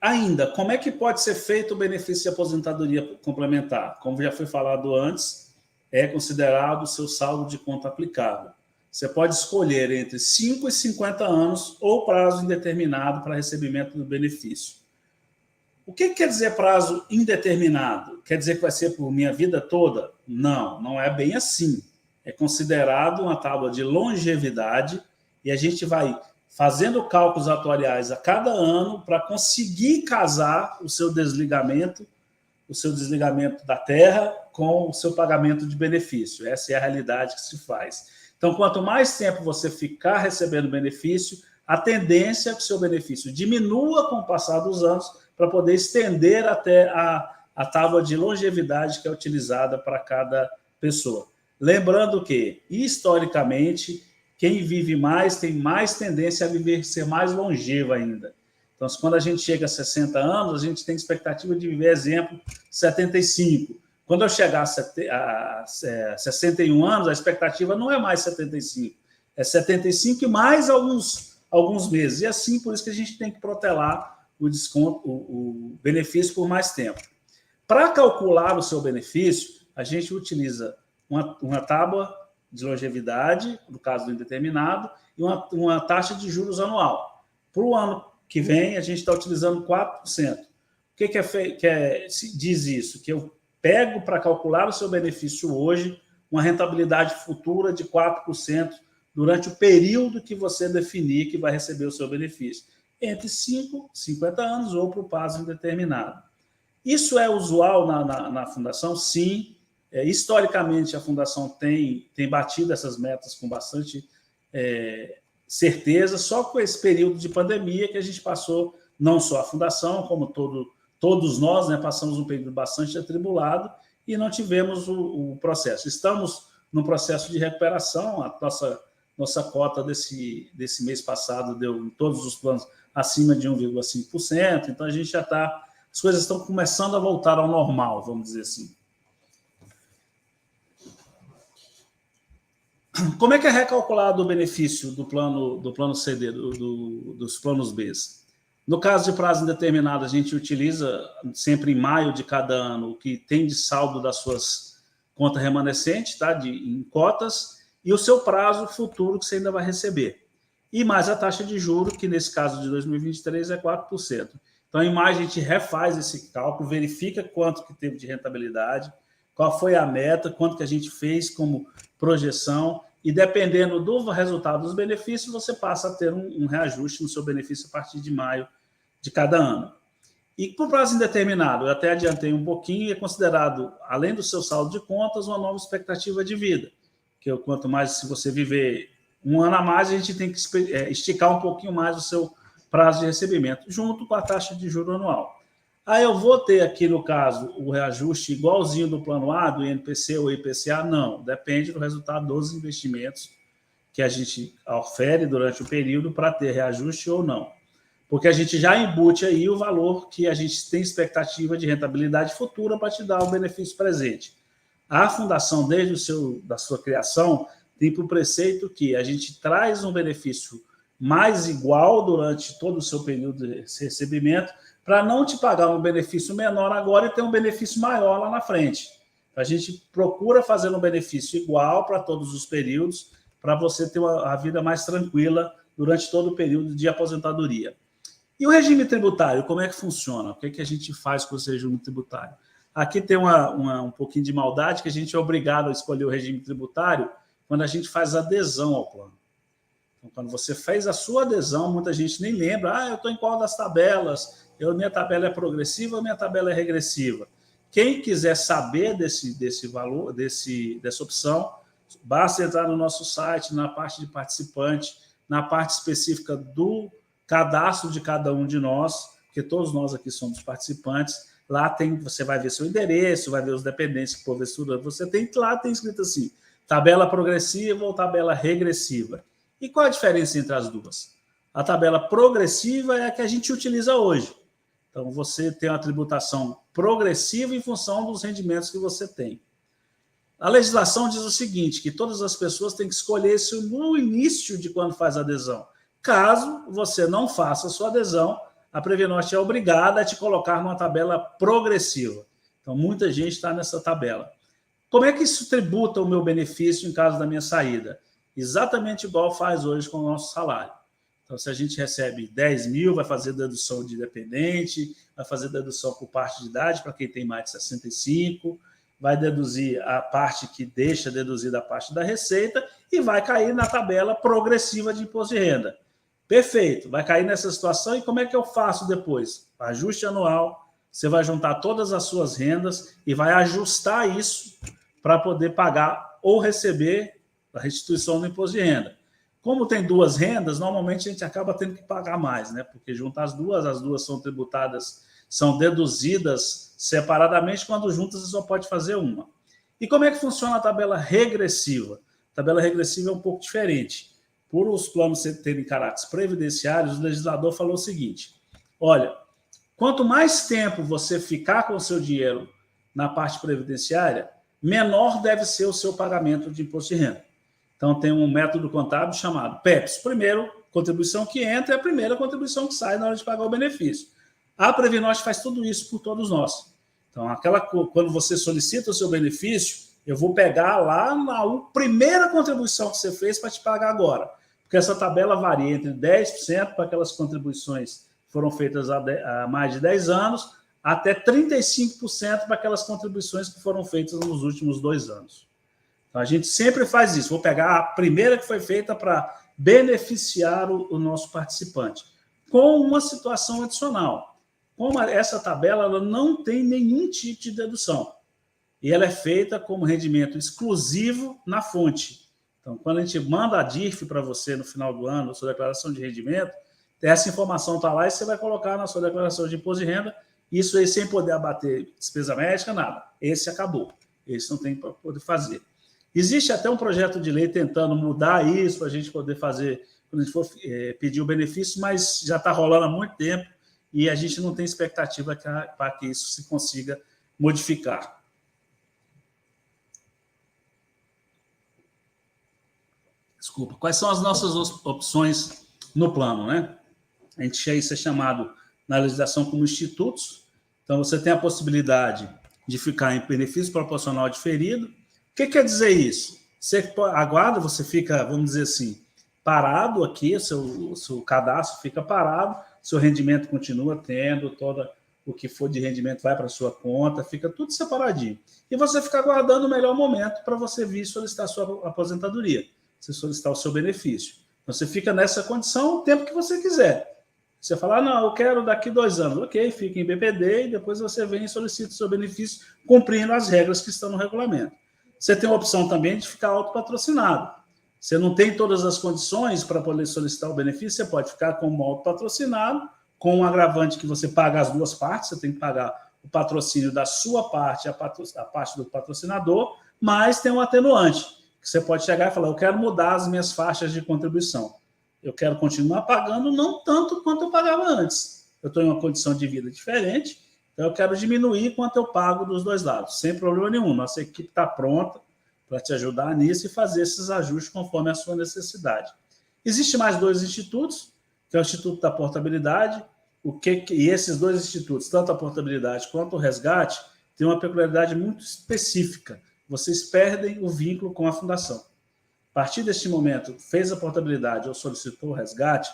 E: Ainda, como é que pode ser feito o benefício de aposentadoria complementar? Como já foi falado antes, é considerado o seu saldo de conta aplicável. Você pode escolher entre 5 e 50 anos ou prazo indeterminado para recebimento do benefício. O que quer dizer prazo indeterminado? Quer dizer que vai ser por minha vida toda? Não, não é bem assim. É considerado uma tábua de longevidade e a gente vai fazendo cálculos atuariais a cada ano para conseguir casar o seu desligamento da terra com o seu pagamento de benefício. Essa é a realidade que se faz. Então, quanto mais tempo você ficar recebendo benefício, a tendência é que o seu benefício diminua com o passar dos anos para poder estender até a tábua de longevidade que é utilizada para cada pessoa. Lembrando que, historicamente, quem vive mais tem mais tendência a ser mais longevo ainda. Então, quando a gente chega a 60 anos, a gente tem expectativa de viver, exemplo, 75. Quando eu chegar a 61 anos, a expectativa não é mais 75, é 75 e mais alguns meses. E assim, por isso que a gente tem que protelar o desconto, o benefício por mais tempo. Para calcular o seu benefício, a gente utiliza uma tábua de longevidade, no caso do indeterminado, e uma taxa de juros anual. Para o ano que vem, a gente está utilizando 4%. O que diz isso? Que pego para calcular o seu benefício hoje uma rentabilidade futura de 4% durante o período que você definir que vai receber o seu benefício, entre 5 e 50 anos ou para o prazo indeterminado. Isso é usual na Fundação? Sim. Historicamente, a Fundação tem batido essas metas com bastante certeza, só com esse período de pandemia que a gente passou, não só a Fundação, como todos nós, né, passamos um período bastante atribulado e não tivemos o processo. Estamos no processo de recuperação, a nossa cota desse mês passado deu em todos os planos acima de 1,5%, então a gente já está, as coisas estão começando a voltar ao normal, vamos dizer assim. Como é que é recalculado o benefício do plano CD, dos planos B? No caso de prazo indeterminado, a gente utiliza sempre em maio de cada ano o que tem de saldo das suas contas remanescentes, tá? Em cotas, e o seu prazo futuro que você ainda vai receber. E mais a taxa de juros, que nesse caso de 2023 é 4%. Então, em maio, a gente refaz esse cálculo, verifica quanto que teve de rentabilidade, qual foi a meta, quanto que a gente fez como projeção, e dependendo do resultado dos benefícios, você passa a ter um reajuste no seu benefício a partir de maio de cada ano. E por prazo indeterminado, eu até adiantei um pouquinho, é considerado, além do seu saldo de contas, uma nova expectativa de vida, que quanto mais, se você viver um ano a mais, a gente tem que esticar um pouquinho mais o seu prazo de recebimento, junto com a taxa de juros anual. Aí eu vou ter aqui, no caso, o reajuste igualzinho do plano A, do INPC ou IPCA? Não, depende do resultado dos investimentos que a gente ofere durante o período para ter reajuste ou não. Porque a gente já embute aí o valor que a gente tem expectativa de rentabilidade futura para te dar o benefício presente. A Fundação, desde da sua criação, tem por preceito que a gente traz um benefício mais igual durante todo o seu período de recebimento, para não te pagar um benefício menor agora e ter um benefício maior lá na frente. A gente procura fazer um benefício igual para todos os períodos, para você ter a vida mais tranquila durante todo o período de aposentadoria. E o regime tributário, como é que funciona? O que é que a gente faz com esse regime tributário? Aqui tem um pouquinho de maldade, que a gente é obrigado a escolher o regime tributário quando a gente faz adesão ao plano. Então, quando você fez a sua adesão, muita gente nem lembra, eu estou em qual das tabelas? Minha tabela é progressiva ou minha tabela é regressiva? Quem quiser saber desse valor, dessa opção, basta entrar no nosso site, na parte de participante, na parte específica do cadastro de cada um de nós, porque todos nós aqui somos participantes. Lá você vai ver seu endereço, vai ver os dependentes que porventura você tem, lá tem escrito assim, tabela progressiva ou tabela regressiva. E qual a diferença entre as duas? A tabela progressiva é a que a gente utiliza hoje. Então, você tem uma tributação progressiva em função dos rendimentos que você tem. A legislação diz o seguinte, que todas as pessoas têm que escolher isso no início de quando faz a adesão. Caso você não faça a sua adesão, a Previnorte é obrigada a te colocar numa tabela progressiva. Então, muita gente está nessa tabela. Como é que isso tributa o meu benefício em caso da minha saída? Exatamente igual faz hoje com o nosso salário. Então, se a gente recebe 10 mil, vai fazer dedução de dependente, vai fazer dedução por parte de idade para quem tem mais de 65, vai deduzir a parte que deixa deduzir da parte da receita e vai cair na tabela progressiva de imposto de renda. Perfeito, vai cair nessa situação e como é que eu faço depois? Ajuste anual, você vai juntar todas as suas rendas e vai ajustar isso para poder pagar ou receber a restituição do imposto de renda. Como tem duas rendas, normalmente a gente acaba tendo que pagar mais, né? Porque juntar as duas são tributadas, são deduzidas separadamente, quando juntas você só pode fazer uma. E como é que funciona a tabela regressiva? A tabela regressiva é um pouco diferente. Por os planos terem caráteres previdenciários, o legislador falou o seguinte, olha, quanto mais tempo você ficar com o seu dinheiro na parte previdenciária, menor deve ser o seu pagamento de imposto de renda. Então, tem um método contábil chamado PEPS. Primeiro, contribuição que entra é a primeira contribuição que sai na hora de pagar o benefício. A Previnorte faz tudo isso por todos nós. Então, quando você solicita o seu benefício, eu vou pegar lá na primeira contribuição que você fez para te pagar agora. Porque essa tabela varia entre 10% para aquelas contribuições que foram feitas há mais de 10 anos, até 35% para aquelas contribuições que foram feitas nos últimos 2 anos. Então, a gente sempre faz isso. Vou pegar a primeira que foi feita para beneficiar o nosso participante, com uma situação adicional. Como essa tabela ela não tem nenhum tipo de dedução, e ela é feita como rendimento exclusivo na fonte. Então, quando a gente manda a DIRF para você no final do ano, a sua declaração de rendimento, essa informação está lá e você vai colocar na sua declaração de imposto de renda, isso aí sem poder abater despesa médica, nada. Esse acabou. Esse não tem para poder fazer. Existe até um projeto de lei tentando mudar isso para a gente poder fazer, quando a gente for pedir o benefício, mas já está rolando há muito tempo e a gente não tem expectativa para que isso se consiga modificar. Desculpa. Quais são as nossas opções no plano, né? A gente isso é chamado na legislação como institutos. Então, você tem a possibilidade de ficar em benefício proporcional diferido. O que quer dizer isso? Você aguarda, você fica, vamos dizer assim, parado aqui, o seu cadastro fica parado, seu rendimento continua tendo, todo o que for de rendimento vai para a sua conta, fica tudo separadinho. E você fica aguardando o melhor momento para você vir solicitar a sua aposentadoria, você solicitar o seu benefício. Então, você fica nessa condição o tempo que você quiser. Você fala, não, eu quero daqui 2 anos. Ok, fica em BPD e depois você vem e solicita o seu benefício cumprindo as regras que estão no regulamento. Você tem a opção também de ficar autopatrocinado. Você não tem todas as condições para poder solicitar o benefício, você pode ficar como autopatrocinado, com um agravante que você paga as 2 partes, você tem que pagar o patrocínio da sua parte, a parte do patrocinador, mas tem um atenuante, que você pode chegar e falar, eu quero mudar as minhas faixas de contribuição. Eu quero continuar pagando não tanto quanto eu pagava antes. Eu estou em uma condição de vida diferente, então eu quero diminuir quanto eu pago dos 2 lados, sem problema nenhum. Nossa equipe está pronta para te ajudar nisso e fazer esses ajustes conforme a sua necessidade. Existem mais 2 institutos, que é o Instituto da Portabilidade, e esses 2 institutos, tanto a portabilidade quanto o resgate, têm uma peculiaridade muito específica. Vocês perdem o vínculo com a fundação. A partir deste momento, fez a portabilidade ou solicitou o resgate,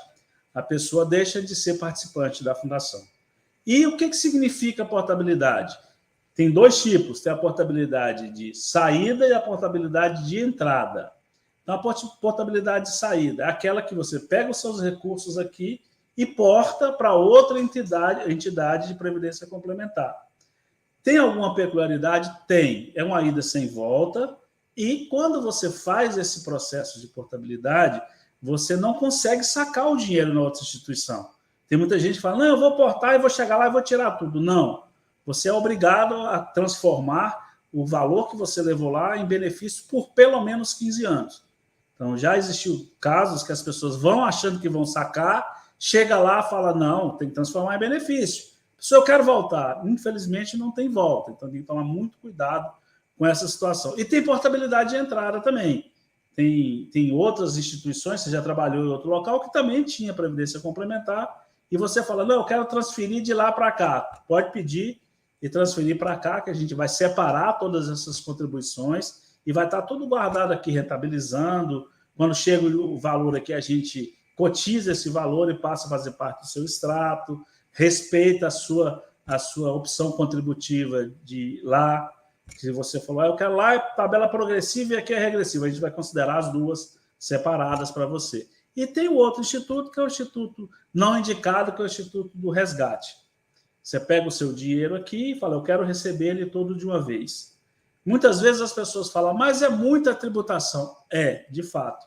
E: a pessoa deixa de ser participante da fundação. E o que significa a portabilidade? Tem 2 tipos, tem a portabilidade de saída e a portabilidade de entrada. Então, a portabilidade de saída é aquela que você pega os seus recursos aqui e porta para outra entidade de previdência complementar. Tem alguma peculiaridade? Tem. É uma ida sem volta. E quando você faz esse processo de portabilidade, você não consegue sacar o dinheiro na outra instituição. Tem muita gente que fala, não, eu vou portar e vou chegar lá e vou tirar tudo. Não. Você é obrigado a transformar o valor que você levou lá em benefício por pelo menos 15 anos. Então, já existiu casos que as pessoas vão achando que vão sacar, chega lá e fala, não, tem que transformar em benefício. Se eu quero voltar, infelizmente não tem volta. Então, tem que tomar muito cuidado com essa situação. E tem portabilidade de entrada também. Tem outras instituições, você já trabalhou em outro local, que também tinha previdência complementar, e você fala, não, eu quero transferir de lá para cá. Pode pedir e transferir para cá, que a gente vai separar todas essas contribuições e vai estar tudo guardado aqui, rentabilizando. Quando chega o valor aqui, a gente cotiza esse valor e passa a fazer parte do seu extrato, respeita a sua opção contributiva de lá. Se você falou, eu quero lá tabela progressiva e aqui é regressiva, a gente vai considerar as 2 separadas para você. E tem o outro instituto, que é o instituto não indicado, que é o Instituto do Resgate. Você pega o seu dinheiro aqui e fala, eu quero receber ele todo de uma vez. Muitas vezes as pessoas falam, mas é muita tributação. É, de fato.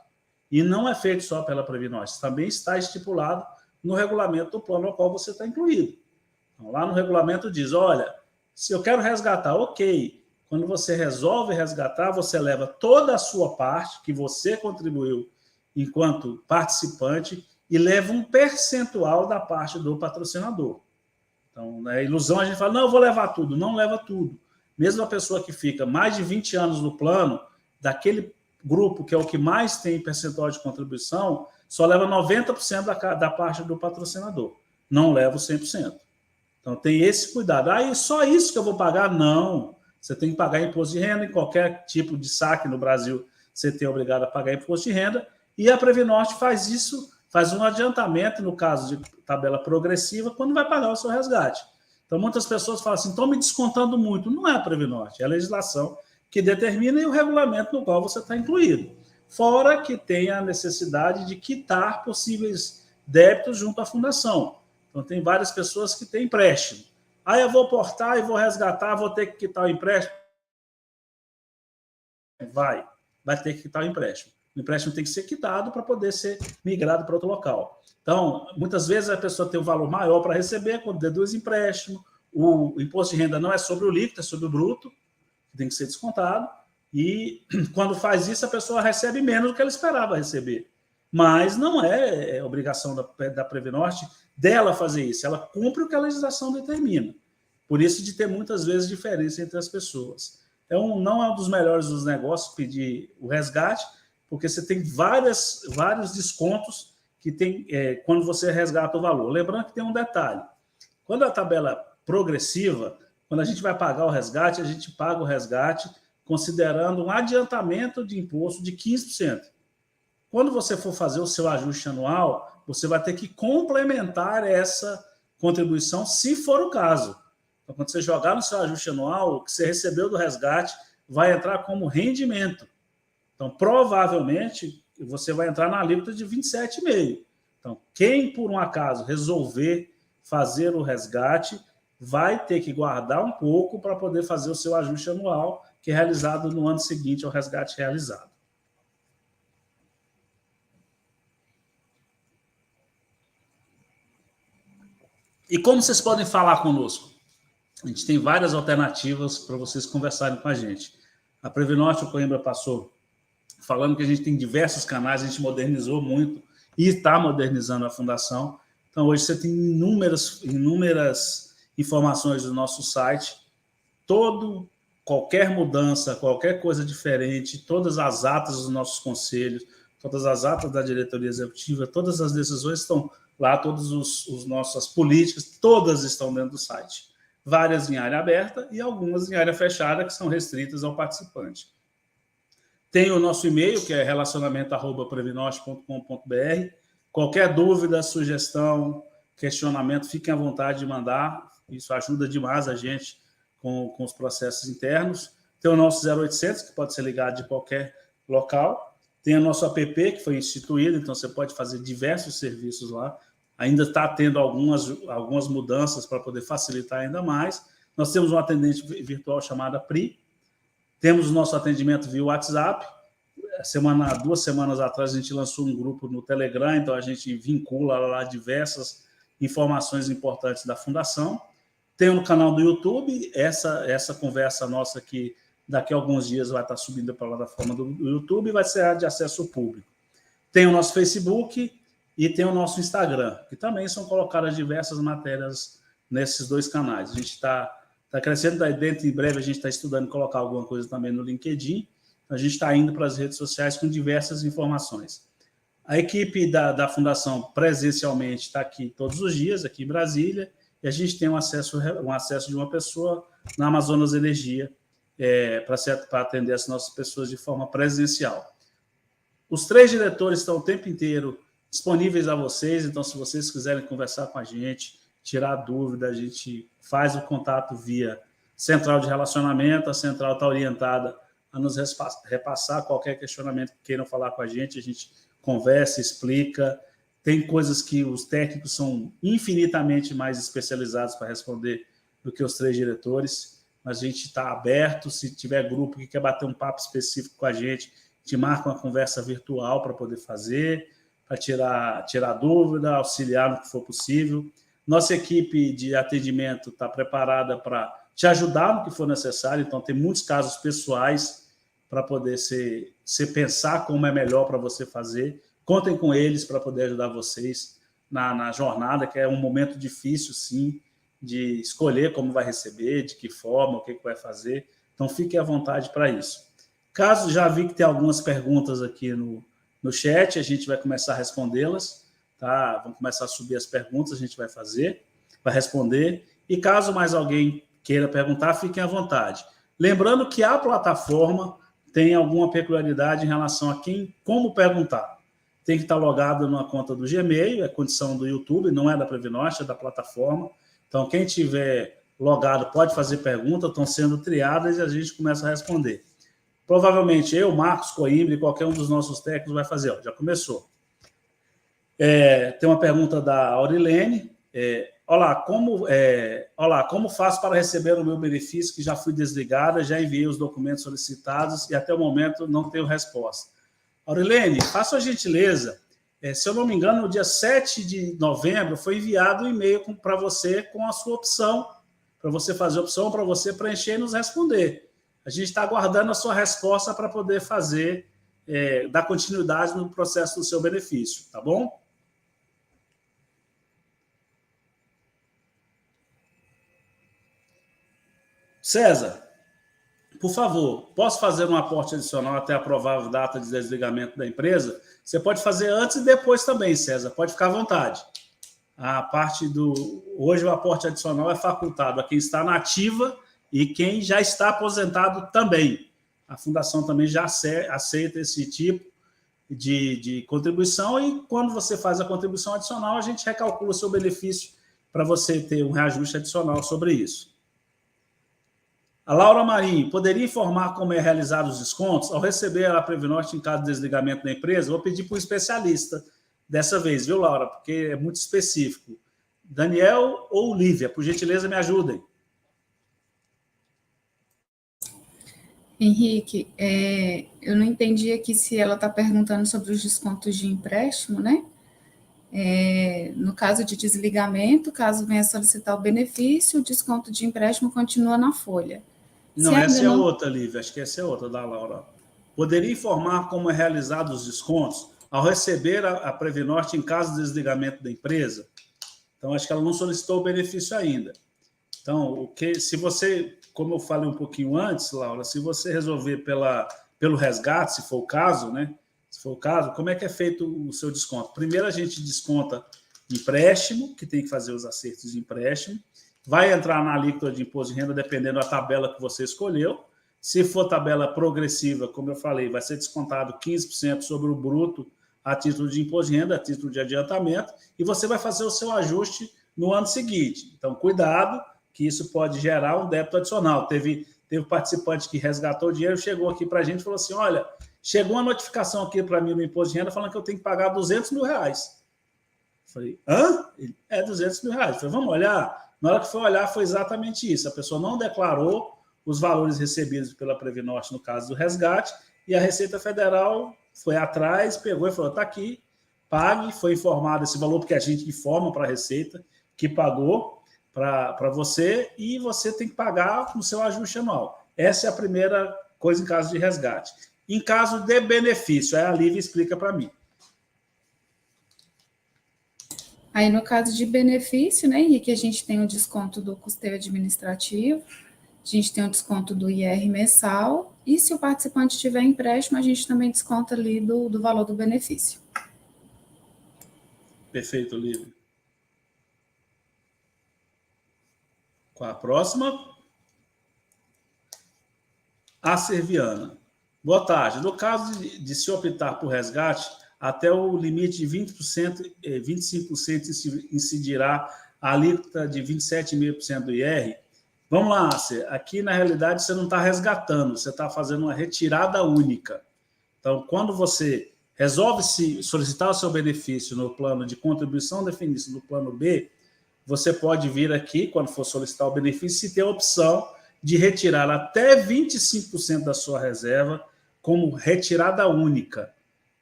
E: E não é feito só pela Previnóstica, também está estipulado no regulamento do plano ao qual você está incluído. Então, lá no regulamento diz, olha, se eu quero resgatar, ok. Quando você resolve resgatar, você leva toda a sua parte, que você contribuiu enquanto participante, e leva um percentual da parte do patrocinador. Então, é ilusão a gente fala, não, eu vou levar tudo. Não leva tudo. Mesmo a pessoa que fica mais de 20 anos no plano, daquele grupo que é o que mais tem percentual de contribuição, só leva 90% da parte do patrocinador. Não leva o 100%. Então, tem esse cuidado. Ah, e só isso que eu vou pagar? Não. Você tem que pagar imposto de renda, em qualquer tipo de saque no Brasil, você tem obrigado a pagar imposto de renda, e a Previnorte faz isso, faz um adiantamento, no caso de tabela progressiva, quando vai pagar o seu resgate. Então, muitas pessoas falam assim, estão me descontando muito. Não é a Previnorte, é a legislação que determina e o regulamento no qual você está incluído. Fora que tem a necessidade de quitar possíveis débitos junto à fundação. Então, tem várias pessoas que têm empréstimo. Aí eu vou portar e vou resgatar, vou ter que quitar o empréstimo. Vai ter que quitar o empréstimo. O empréstimo tem que ser quitado para poder ser migrado para outro local. Então, muitas vezes a pessoa tem um valor maior para receber quando deduz empréstimo. O imposto de renda não é sobre o líquido, é sobre o bruto, que tem que ser descontado. E quando faz isso, a pessoa recebe menos do que ela esperava receber. Mas não é obrigação da Previnorte dela fazer isso. Ela cumpre o que a legislação determina. Por isso de ter muitas vezes diferença entre as pessoas. Não é um dos melhores dos negócios pedir o resgate, porque você tem vários descontos que tem quando você resgata o valor. Lembrando que tem um detalhe. Quando a tabela progressiva, quando a gente vai pagar o resgate, a gente paga o resgate considerando um adiantamento de imposto de 15%. Quando você for fazer o seu ajuste anual, você vai ter que complementar essa contribuição, se for o caso. Então, quando você jogar no seu ajuste anual, o que você recebeu do resgate vai entrar como rendimento. Então, provavelmente, você vai entrar na alíquota de 27,5%. Então, quem, por um acaso, resolver fazer o resgate, vai ter que guardar um pouco para poder fazer o seu ajuste anual, que é realizado no ano seguinte ao resgate realizado. E como vocês podem falar conosco? A gente tem várias alternativas para vocês conversarem com a gente. A Previnorte, o Coimbra passou falando que a gente tem diversos canais, a gente modernizou muito e está modernizando a fundação. Então, hoje você tem inúmeras informações do nosso site. Qualquer mudança, qualquer coisa diferente, todas as atas dos nossos conselhos, todas as atas da diretoria executiva, todas as decisões estão lá, todas as nossas políticas, todas estão dentro do site. Várias em área aberta e algumas em área fechada, que são restritas ao participante. Tem o nosso e-mail, que é relacionamento@previnorte.com.br. Qualquer dúvida, sugestão, questionamento, fiquem à vontade de mandar. Isso ajuda demais a gente com os processos internos. Tem o nosso 0800, que pode ser ligado de qualquer local. Tem o nosso app, que foi instituído, então você pode fazer diversos serviços lá. Ainda está tendo algumas mudanças para poder facilitar ainda mais. Nós temos um atendente virtual chamado Pri. Temos o nosso atendimento via WhatsApp. 2 semanas atrás, a gente lançou um grupo no Telegram, então a gente vincula lá diversas informações importantes da Fundação. Tem no canal do YouTube, essa conversa nossa aqui, daqui a alguns dias vai estar subindo para a plataforma do YouTube e vai ser de acesso público. Tem o nosso Facebook e tem o nosso Instagram, que também são colocadas diversas matérias nesses 2 canais. A gente está crescendo, dentro em breve a gente está estudando colocar alguma coisa também no LinkedIn. A gente está indo para as redes sociais com diversas informações. A equipe da Fundação presencialmente está aqui todos os dias, aqui em Brasília, e a gente tem um acesso de uma pessoa na Amazonas Energia para atender as nossas pessoas de forma presencial. Os 3 diretores estão o tempo inteiro disponíveis a vocês, então se vocês quiserem conversar com a gente, tirar dúvida, a gente faz o contato via central de relacionamento, a central está orientada a nos repassar qualquer questionamento que queiram falar com a gente conversa, explica. Tem coisas que os técnicos são infinitamente mais especializados para responder do que os 3 diretores, mas a gente está aberto. Se tiver grupo que quer bater um papo específico com a gente marca uma conversa virtual para poder fazer, para tirar dúvida, auxiliar no que for possível. Nossa equipe de atendimento está preparada para te ajudar no que for necessário, então tem muitos casos pessoais para poder você pensar como é melhor para você fazer. Contem com eles para poder ajudar vocês na jornada, que é um momento difícil, sim, de escolher como vai receber, de que forma, o que vai fazer. Então, fiquem à vontade para isso. Caso já vi que tem algumas perguntas aqui no chat, a gente vai começar a respondê-las, tá? Vamos começar a subir as perguntas, a gente vai responder. E caso mais alguém queira perguntar, fiquem à vontade. Lembrando que a plataforma tem alguma peculiaridade em relação a como perguntar. Tem que estar logado numa conta do Gmail, é condição do YouTube, não é da Previnorte, é da plataforma. Então, quem tiver logado pode fazer pergunta, estão sendo triadas e a gente começa a responder. Provavelmente eu, Marcos, Coimbra e qualquer um dos nossos técnicos vai fazer. Ó, já começou. Tem uma pergunta da Aurilene. Olá, como faço para receber o meu benefício que já fui desligada, já enviei os documentos solicitados e até o momento não tenho resposta. Aurilene, faça a gentileza. Se eu não me engano, no dia 7 de novembro foi enviado um e-mail para você com a sua opção, para você fazer a opção, para você preencher e nos responder. A gente está aguardando a sua resposta para poder dar continuidade no processo do seu benefício, tá bom? César, por favor, posso fazer um aporte adicional até a provável data de desligamento da empresa? Você pode fazer antes e depois também, César, pode ficar à vontade. Hoje o aporte adicional é facultado a quem está na ativa e quem já está aposentado também. A Fundação também já aceita esse tipo de contribuição e quando você faz a contribuição adicional, a gente recalcula o seu benefício para você ter um reajuste adicional sobre isso. A Laura Marinho, poderia informar como é realizado os descontos? Ao receber a Previnorte em caso de desligamento da empresa, vou pedir para um especialista dessa vez, viu, Laura? Porque é muito específico. Daniel ou Lívia, por gentileza, me ajudem.
F: Henrique, eu não entendi aqui se ela está perguntando sobre os descontos de empréstimo, né? No caso de desligamento, caso venha solicitar o benefício, o desconto de empréstimo continua na folha.
E: Não, essa é outra, Lívia, acho que essa é outra da Laura. Poderia informar como é realizado os descontos ao receber a Previnorte em caso de desligamento da empresa? Então, acho que ela não solicitou o benefício ainda. Então, se você, como eu falei um pouquinho antes, Laura, se você resolver pelo resgate, se for o caso, né? Se for o caso, como é que é feito o seu desconto? Primeiro, a gente desconta empréstimo, que tem que fazer os acertos de empréstimo, vai entrar na alíquota de imposto de renda, dependendo da tabela que você escolheu. Se for tabela progressiva, como eu falei, vai ser descontado 15% sobre o bruto a título de imposto de renda, a título de adiantamento, e você vai fazer o seu ajuste no ano seguinte. Então, cuidado, que isso pode gerar um débito adicional. Teve participante que resgatou o dinheiro, chegou aqui para a gente e falou assim, olha, chegou uma notificação aqui para mim no imposto de renda falando que eu tenho que pagar R$200 mil. Eu falei, hã? 200 mil reais. Eu falei, vamos olhar. Na hora que foi olhar, foi exatamente isso. A pessoa não declarou os valores recebidos pela Previnorte no caso do resgate, e a Receita Federal foi atrás, pegou e falou, está aqui, pague, foi informado esse valor, porque a gente informa para a Receita que pagou para você, e você tem que pagar no seu ajuste anual. Essa é a primeira coisa em caso de resgate. Em caso de benefício, aí a Lívia explica para mim.
F: Aí, no caso de benefício, né, Henrique, a gente tem o desconto do custeio administrativo, a gente tem o desconto do IR mensal, e se o participante tiver empréstimo, a gente também desconta ali do valor do benefício.
E: Perfeito, Lívia. Qual a próxima? A Serviana. Boa tarde. No caso de se optar por resgate, até o limite de 20%, 25% incidirá a alíquota de 27,5% do IR. Vamos lá, aqui na realidade você não está resgatando, você está fazendo uma retirada única. Então, quando você resolve solicitar o seu benefício no plano de contribuição definida no plano B, você pode vir aqui, quando for solicitar o benefício, e ter a opção de retirar até 25% da sua reserva como retirada única.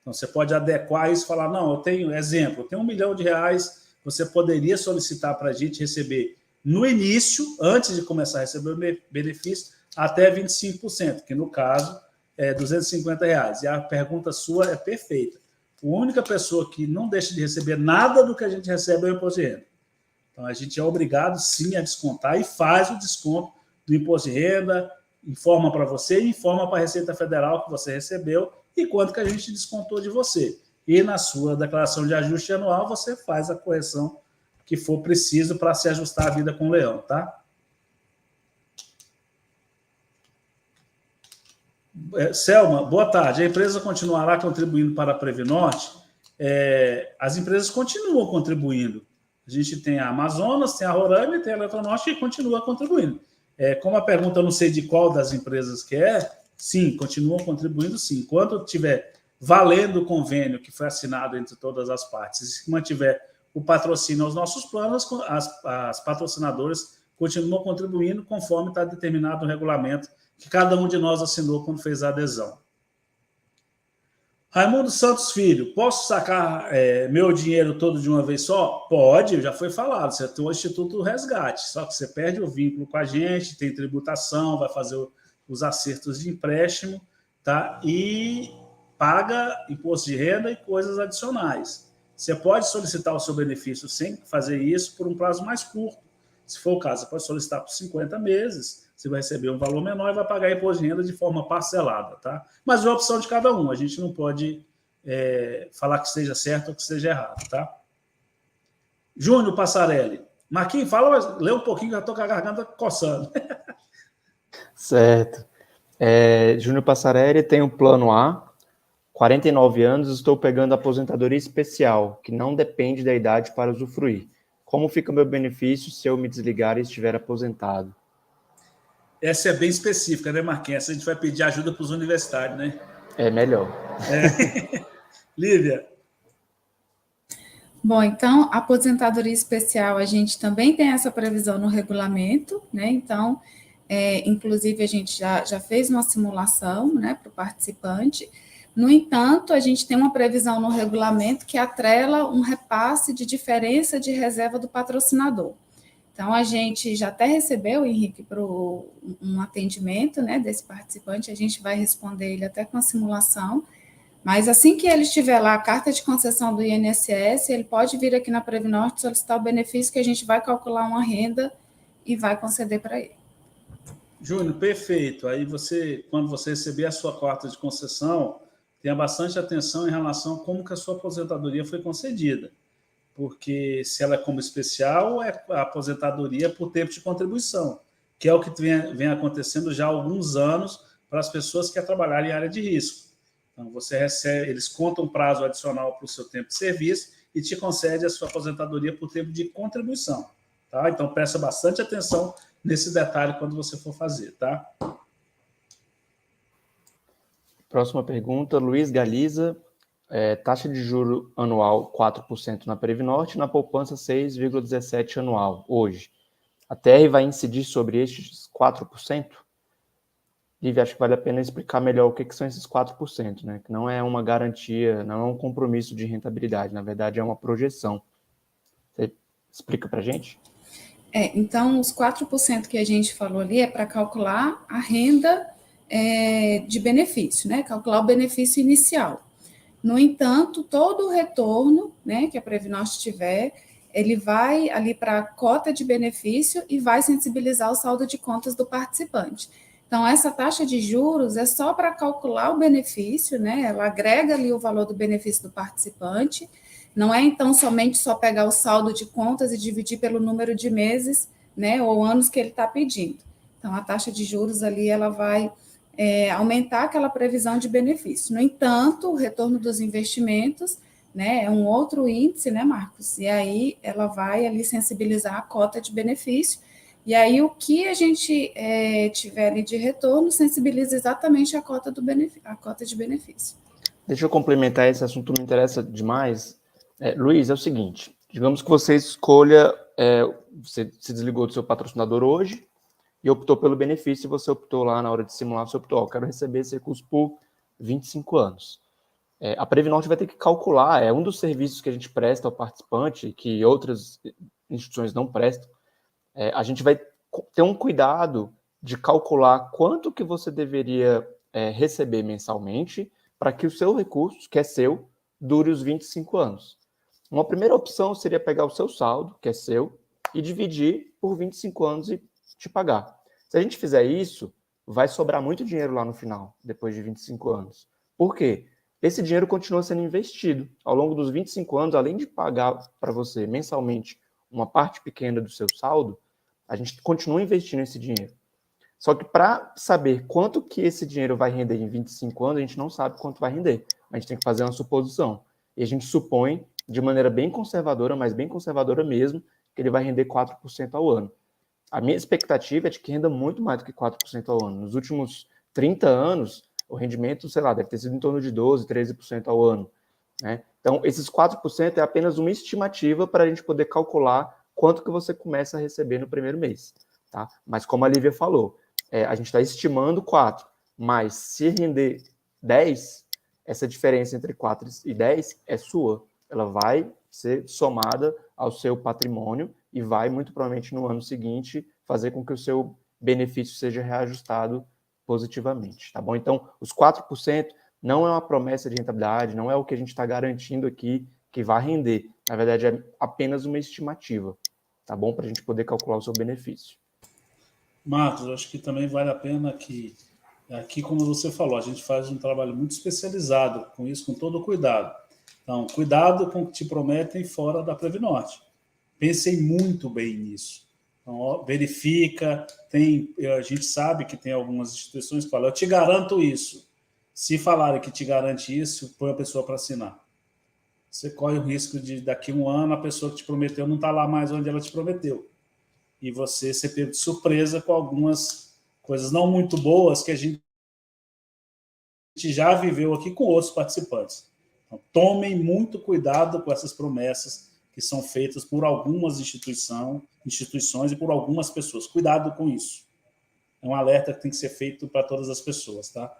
E: Então, você pode adequar isso e falar, não, eu tenho R$1 milhão, você poderia solicitar para a gente receber no início, antes de começar a receber o benefício, até 25%, que no caso é R$250. E a pergunta sua é perfeita. A única pessoa que não deixa de receber nada do que a gente recebe é o imposto de renda. Então, a gente é obrigado, sim, a descontar e faz o desconto do imposto de renda, informa para você e informa para a Receita Federal que você recebeu e quanto que a gente descontou de você. E na sua declaração de ajuste anual, você faz a correção que for preciso para se ajustar a vida com o leão, tá? Selma, boa tarde. A empresa continuará contribuindo para a Previnorte? As empresas continuam contribuindo. A gente tem a Amazonas, tem a Roraima e tem a Eletronorte que continua contribuindo. Como a pergunta eu não sei de qual das empresas que sim, continuam contribuindo, sim. Quando tiver valendo o convênio que foi assinado entre todas as partes, e se mantiver o patrocínio aos nossos planos, as patrocinadoras continuam contribuindo conforme está determinado no regulamento que cada um de nós assinou quando fez a adesão. Raimundo Santos Filho, posso sacar meu dinheiro todo de uma vez só? Pode, já foi falado, você tem o Instituto Resgate, só que você perde o vínculo com a gente, tem tributação, vai fazer os acertos de empréstimo, tá? E paga imposto de renda e coisas adicionais. Você pode solicitar o seu benefício sem fazer isso por um prazo mais curto. Se for o caso, você pode solicitar por 50 meses, você vai receber um valor menor e vai pagar imposto de renda de forma parcelada, tá? Mas é a opção de cada um, a gente não pode falar que esteja certo ou que esteja errado, tá? Júnior Passarelli. Marquinhos, fala, mas lê um pouquinho, já estou com a garganta coçando.
D: Certo. Júnior Passarelli tem um plano A, 49 anos, estou pegando aposentadoria especial, que não depende da idade para usufruir. Como fica o meu benefício se eu me desligar e estiver aposentado?
E: Essa é bem específica, né, Marquinhos? Essa a gente vai pedir ajuda para os universitários, né?
D: É melhor.
E: Lívia.
F: Bom, então, a aposentadoria especial, a gente também tem essa previsão no regulamento, né? Então, inclusive, a gente já fez uma simulação, né, para o participante. No entanto, a gente tem uma previsão no regulamento que atrela um repasse de diferença de reserva do patrocinador. Então, a gente já até recebeu, Henrique, para um atendimento, né, desse participante, a gente vai responder ele até com a simulação, mas assim que ele estiver lá a carta de concessão do INSS, ele pode vir aqui na Previnorte solicitar o benefício que a gente vai calcular uma renda e vai conceder para ele.
E: Júnior, perfeito. Aí quando você receber a sua carta de concessão, tenha bastante atenção em relação a como que a sua aposentadoria foi concedida. Porque se ela é como especial, é a aposentadoria por tempo de contribuição, que é o que vem acontecendo já há alguns anos para as pessoas que querem trabalhar em área de risco. Então, você recebe, eles contam um prazo adicional para o seu tempo de serviço e te concede a sua aposentadoria por tempo de contribuição. Tá? Então, presta bastante atenção nesse detalhe quando você for fazer. Tá?
D: Próxima pergunta, Luiz Galiza. Taxa de juro anual 4% na Previnorte, na poupança 6,17% anual, hoje. A TR vai incidir sobre estes 4%? Lívia, acho que vale a pena explicar melhor o que são esses 4%, né? Que não é uma garantia, não é um compromisso de rentabilidade, na verdade é uma projeção. Você explica para a gente?
F: Então, os 4% que a gente falou ali é para calcular a renda de benefício, né? Calcular o benefício inicial. No entanto, todo o retorno, né, que a Previnorte tiver, ele vai ali para a cota de benefício e vai sensibilizar o saldo de contas do participante. Então, essa taxa de juros é só para calcular o benefício, né? Ela agrega ali o valor do benefício do participante. Não é, então, somente só pegar o saldo de contas e dividir pelo número de meses, né, ou anos que ele está pedindo. Então, a taxa de juros ali, ela vai aumentar aquela previsão de benefício. No entanto, o retorno dos investimentos, né, é um outro índice, né, Marcos? E aí ela vai ali sensibilizar a cota de benefício, e aí o que a gente tiver ali de retorno sensibiliza exatamente a cota de benefício.
D: Deixa eu complementar, esse assunto me interessa demais. Luiz, é o seguinte, digamos que você escolha, você se desligou do seu patrocinador hoje, e optou pelo benefício, e você optou lá na hora de simular, você optou, eu quero receber esse recurso por 25 anos. A Previnorte vai ter que calcular, é um dos serviços que a gente presta ao participante, que outras instituições não prestam, a gente vai ter um cuidado de calcular quanto que você deveria receber mensalmente para que o seu recurso, que é seu, dure os 25 anos. Uma primeira opção seria pegar o seu saldo, que é seu, e dividir por 25 anos e te pagar. Se a gente fizer isso, vai sobrar muito dinheiro lá no final, depois de 25 anos. Por quê? Esse dinheiro continua sendo investido. Ao longo dos 25 anos, além de pagar para você mensalmente uma parte pequena do seu saldo, a gente continua investindo esse dinheiro. Só que para saber quanto que esse dinheiro vai render em 25 anos, a gente não sabe quanto vai render. A gente tem que fazer uma suposição. E a gente supõe de maneira bem conservadora, mas bem conservadora mesmo, que ele vai render 4% ao ano. A minha expectativa é de que renda muito mais do que 4% ao ano. Nos últimos 30 anos, o rendimento, sei lá, deve ter sido em torno de 12%, 13% ao ano, né? Então, esses 4% é apenas uma estimativa para a gente poder calcular quanto que você começa a receber no primeiro mês, tá? Mas como a Lívia falou, a gente está estimando 4, mas se render 10, essa diferença entre 4 e 10 é sua. Ela vai ser somada ao seu patrimônio e vai, muito provavelmente, no ano seguinte, fazer com que o seu benefício seja reajustado positivamente, tá bom? Então, os 4% não é uma promessa de rentabilidade, não é o que a gente está garantindo aqui que vai render. Na verdade, é apenas uma estimativa, tá bom? Para a gente poder calcular o seu benefício.
E: Marcos, acho que também vale a pena que, aqui, como você falou, a gente faz um trabalho muito especializado com isso, com todo cuidado. Então, cuidado com o que te prometem fora da Previnorte. Pensem muito bem nisso. Então, ó, verifica, a gente sabe que tem algumas instituições que falam, eu te garanto isso. Se falarem que te garante isso, põe a pessoa para assinar. Você corre o risco de, daqui a um ano, a pessoa que te prometeu não está lá mais onde ela te prometeu. E você ser pego de surpresa com algumas coisas não muito boas que a gente já viveu aqui com outros participantes. Então, tomem muito cuidado com essas promessas que são feitas por algumas instituições e por algumas pessoas. Cuidado com isso. É um alerta que tem que ser feito para todas as pessoas, tá?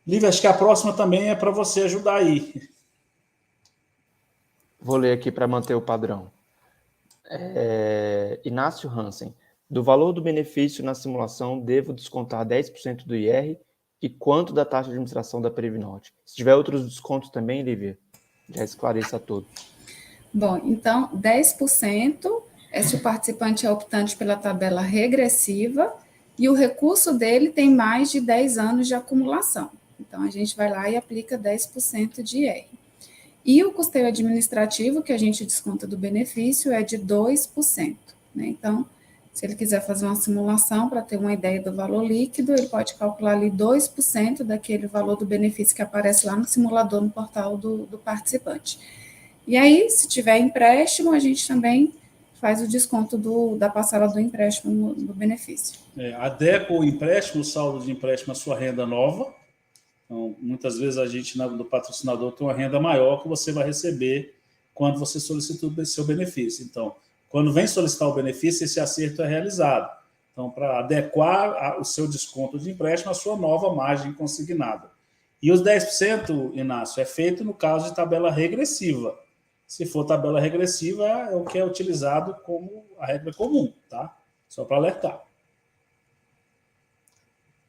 E: Lívia, acho que a próxima também é para você ajudar aí.
D: Vou ler aqui para manter o padrão. Inácio Hansen. Do valor do benefício na simulação, devo descontar 10% do IR e quanto da taxa de administração da Previnorte? Se tiver outros descontos também, Lívia, já esclareça todo.
F: Bom, então, 10% é se o participante é optante pela tabela regressiva e o recurso dele tem mais de 10 anos de acumulação. Então, a gente vai lá e aplica 10% de IR. E o custeio administrativo, que a gente desconta do benefício, é de 2%. Né? Então, se ele quiser fazer uma simulação para ter uma ideia do valor líquido, ele pode calcular ali 2% daquele valor do benefício que aparece lá no simulador, no portal do participante. E aí, se tiver empréstimo, a gente também faz o desconto da parcela do empréstimo no benefício.
E: Adequa o empréstimo, o saldo de empréstimo à sua renda nova. Então, muitas vezes a gente, do patrocinador, tem uma renda maior que você vai receber quando você solicita o seu benefício. Então, quando vem solicitar o benefício, esse acerto é realizado. Então, para adequar o seu desconto de empréstimo à sua nova margem consignada. E os 10%, Inácio, é feito no caso de tabela regressiva. Se for tabela regressiva, é o que é utilizado como a regra comum, tá? Só para alertar.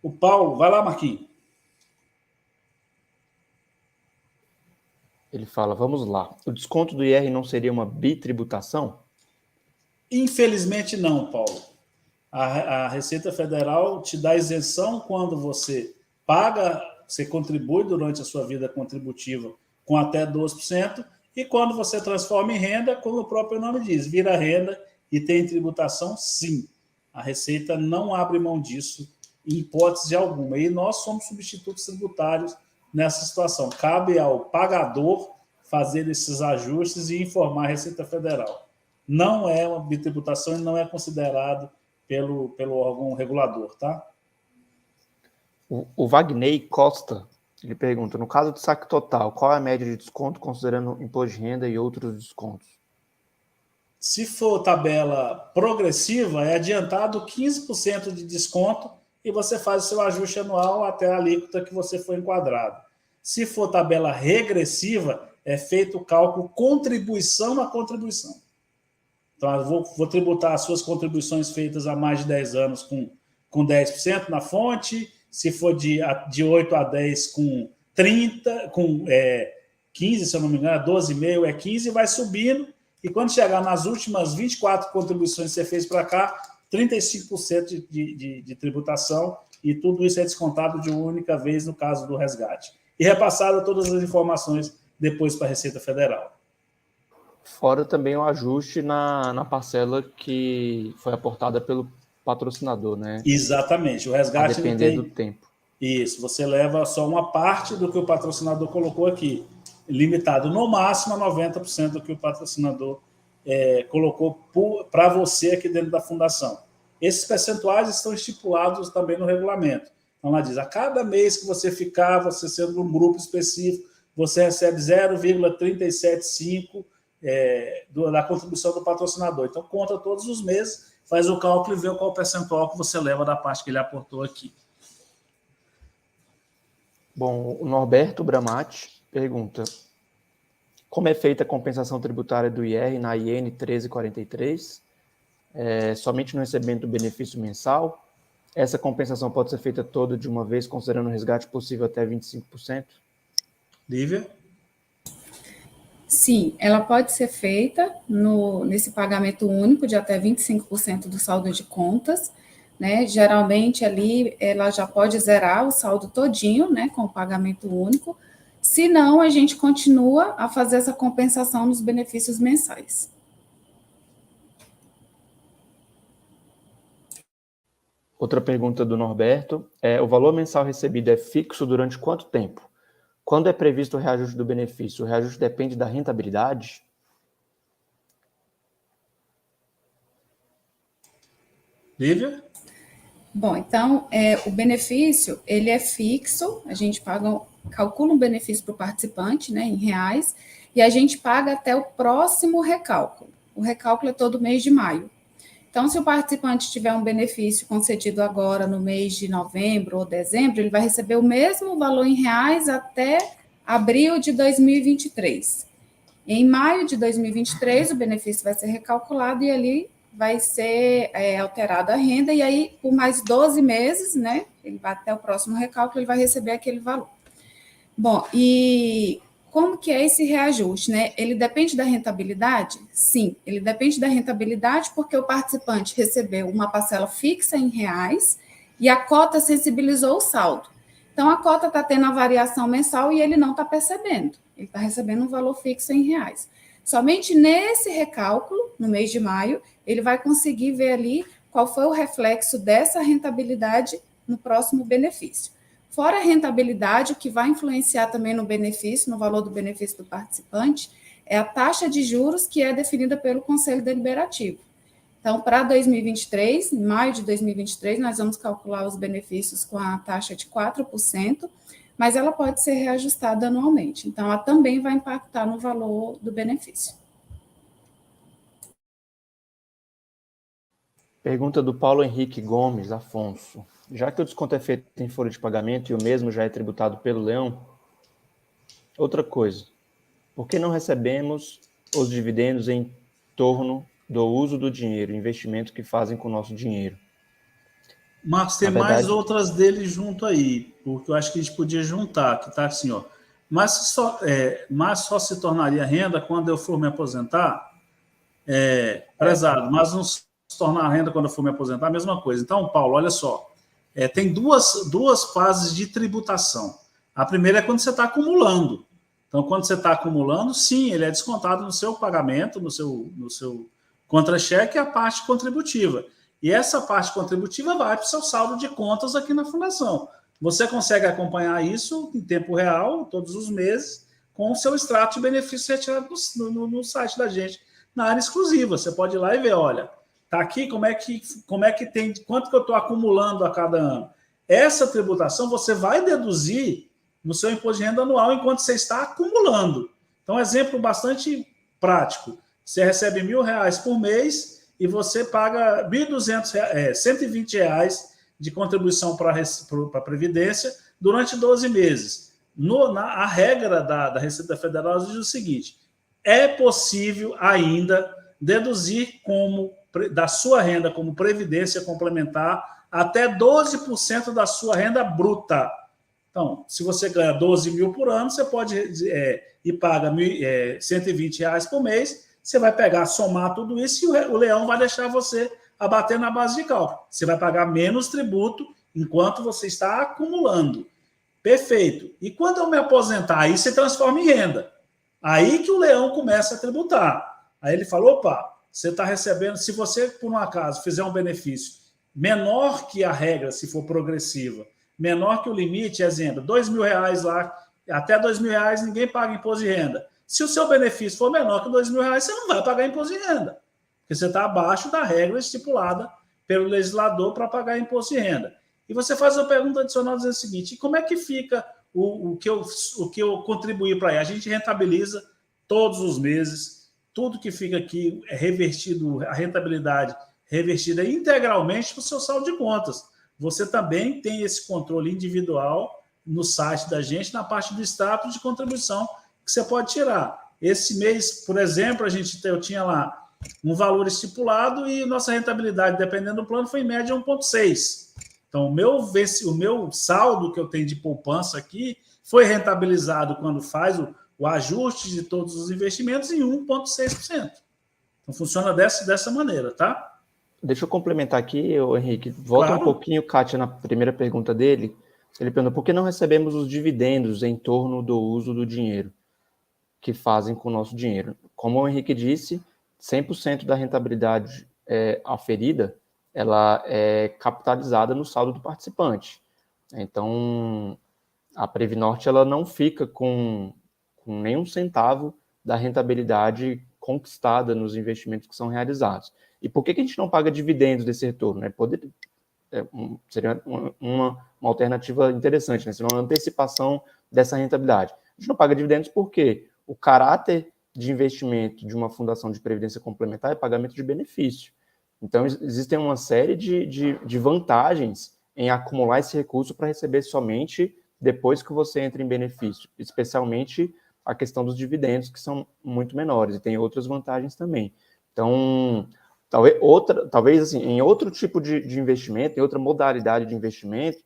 E: O Paulo, vai lá, Marquinhos.
D: Ele fala, vamos lá. O desconto do IR não seria uma bitributação?
E: Infelizmente não, Paulo. A Receita Federal te dá isenção quando você paga, você contribui durante a sua vida contributiva com até 12%, e quando você transforma em renda, como o próprio nome diz, vira renda e tem tributação, sim. A Receita não abre mão disso em hipótese alguma. E nós somos substitutos tributários nessa situação. Cabe ao pagador fazer esses ajustes e informar a Receita Federal. Não é uma bitributação e não é considerado pelo órgão regulador, tá?
D: O Wagner Costa, ele pergunta, no caso do saque total, qual é a média de desconto considerando imposto de renda e outros descontos?
E: Se for tabela progressiva, é adiantado 15% de desconto e você faz o seu ajuste anual até a alíquota que você foi enquadrado. Se for tabela regressiva, é feito o cálculo contribuição a contribuição. Então, eu vou tributar as suas contribuições feitas há mais de 10 anos com 10% na fonte, se for de 8 a 10 com 30, com 15, se eu não me engano, 12,5 é 15, e vai subindo, e quando chegar nas últimas 24 contribuições que você fez para cá, 35% de tributação, e tudo isso é descontado de uma única vez no caso do resgate. E repassado todas as informações depois para a Receita Federal.
D: Fora também o ajuste na parcela que foi aportada pelo patrocinador, né?
E: Exatamente. O resgate
D: a depender do tempo.
E: Isso, você leva só uma parte do que o patrocinador colocou aqui. limitado no máximo a 90% do que o patrocinador colocou para você aqui dentro da fundação. Esses percentuais estão estipulados também no regulamento. Então, ela diz, a cada mês que você ficar, você sendo um grupo específico, você recebe 0,375 da contribuição do patrocinador. Então, conta todos os meses, faz o cálculo e vê qual percentual que você leva da parte que ele aportou aqui.
D: Bom, o Norberto Bramati pergunta: como é feita a compensação tributária do IR na IN 1343? Somente no recebimento do benefício mensal? Essa compensação pode ser feita toda de uma vez, considerando o resgate possível até 25%?
E: Lívia?
F: Sim, ela pode ser feita nesse pagamento único de até 25% do saldo de contas, né? Geralmente ali ela já pode zerar o saldo todinho, né, com o pagamento único. Se não, a gente continua a fazer essa compensação nos benefícios mensais.
D: Outra pergunta do Norberto o valor mensal recebido é fixo durante quanto tempo? Quando é previsto o reajuste do benefício? O reajuste depende da rentabilidade?
E: Lívia?
F: Bom, então, o benefício, ele é fixo, a gente calcula um benefício para o participante, né, em reais, e a gente paga até o próximo recálculo. O recálculo é todo mês de maio. Então, se o participante tiver um benefício concedido agora no mês de novembro ou dezembro, ele vai receber o mesmo valor em reais até abril de 2023. Em maio de 2023, o benefício vai ser recalculado e ali vai ser alterada a renda, e aí, por mais 12 meses, né, ele vai até o próximo recálculo, ele vai receber aquele valor. Bom, e como que é esse reajuste, né? Ele depende da rentabilidade? Sim, ele depende da rentabilidade porque o participante recebeu uma parcela fixa em reais e a cota sensibilizou o saldo. Então, a cota está tendo a variação mensal e ele não está percebendo. Ele está recebendo um valor fixo em reais. Somente nesse recálculo, no mês de maio, ele vai conseguir ver ali qual foi o reflexo dessa rentabilidade no próximo benefício. Fora a rentabilidade, o que vai influenciar também no benefício, no valor do benefício do participante, é a taxa de juros que é definida pelo Conselho Deliberativo. Então, para 2023, em maio de 2023, nós vamos calcular os benefícios com a taxa de 4%, mas ela pode ser reajustada anualmente. Então, ela também vai impactar no valor do benefício.
D: Pergunta do Paulo Henrique Gomes Afonso. Já que o desconto é feito em folha de pagamento e o mesmo já é tributado pelo Leão, outra coisa, por que não recebemos os dividendos em torno do uso do dinheiro, investimento que fazem com o nosso dinheiro?
E: Marcos, tem mais outras dele junto aí, porque eu acho que a gente podia juntar, que está assim, ó. Mas só se tornaria renda quando eu for me aposentar? Prezado, mas não se tornar renda quando eu for me aposentar, a mesma coisa. Então, Paulo, olha só, tem duas fases de tributação. A primeira é quando você está acumulando. Então, quando você está acumulando, sim, ele é descontado no seu pagamento, no seu contra-cheque, a parte contributiva. E essa parte contributiva vai para o seu saldo de contas aqui na Fundação. Você consegue acompanhar isso em tempo real, todos os meses, com o seu extrato de benefício retirado no site da gente, na área exclusiva. Você pode ir lá e ver, olha, tá aqui como é que tem, quanto que eu estou acumulando a cada ano. Essa tributação você vai deduzir no seu imposto de renda anual enquanto você está acumulando. Então, exemplo bastante prático. Você recebe R$1.000 por mês e você paga R$1.200, R$120 de contribuição para a Previdência durante 12 meses. A regra da Receita Federal diz o seguinte: é possível ainda deduzir da sua renda como previdência complementar até 12% da sua renda bruta. Então, se você ganha 12 mil por ano, você pode e paga R$120 por mês, você vai pegar, somar tudo isso e o Leão vai deixar você abater na base de cálculo. Você vai pagar menos tributo enquanto você está acumulando. Perfeito. E quando eu me aposentar, aí você transforma em renda. Aí que o Leão começa a tributar. Aí ele falou, opa, você está recebendo, se você, por um acaso, fizer um benefício menor que a regra, se for progressiva, menor que o limite, exemplo, R$2.000 lá até R$2.000 ninguém paga imposto de renda. Se o seu benefício for menor que R$2.000, você não vai pagar imposto de renda, porque você está abaixo da regra estipulada pelo legislador para pagar imposto de renda. E você faz uma pergunta adicional dizendo o seguinte: e como é que fica o que eu contribuí para aí? A gente rentabiliza todos os meses, tudo que fica aqui é revertido, a rentabilidade revertida integralmente para o seu saldo de contas. Você também tem esse controle individual no site da gente, na parte do status de contribuição que você pode tirar. Esse mês, por exemplo, eu tinha lá um valor estipulado e nossa rentabilidade, dependendo do plano, foi em média 1,6. Então, o meu saldo que eu tenho de poupança aqui foi rentabilizado quando faz o ajuste de todos os investimentos em 1,6%. Então, funciona dessa maneira, tá?
D: Deixa eu complementar aqui, Henrique. Volta um pouquinho, Kátia, na primeira pergunta dele. Ele perguntou por que não recebemos os dividendos em torno do uso do dinheiro que fazem com o nosso dinheiro. Como o Henrique disse, 100% da rentabilidade aferida, ela é capitalizada no saldo do participante. Então, a Previnorte ela não fica com nenhum centavo da rentabilidade conquistada nos investimentos que são realizados. E por que a gente não paga dividendos desse retorno? Seria uma alternativa interessante, né? Seria uma antecipação dessa rentabilidade. A gente não paga dividendos porque o caráter de investimento de uma fundação de previdência complementar é pagamento de benefício. Então, existem uma série de vantagens em acumular esse recurso para receber somente depois que você entra em benefício, especialmente a questão dos dividendos, que são muito menores, e tem outras vantagens também. Então, talvez assim, em outro tipo de investimento, em outra modalidade de investimento,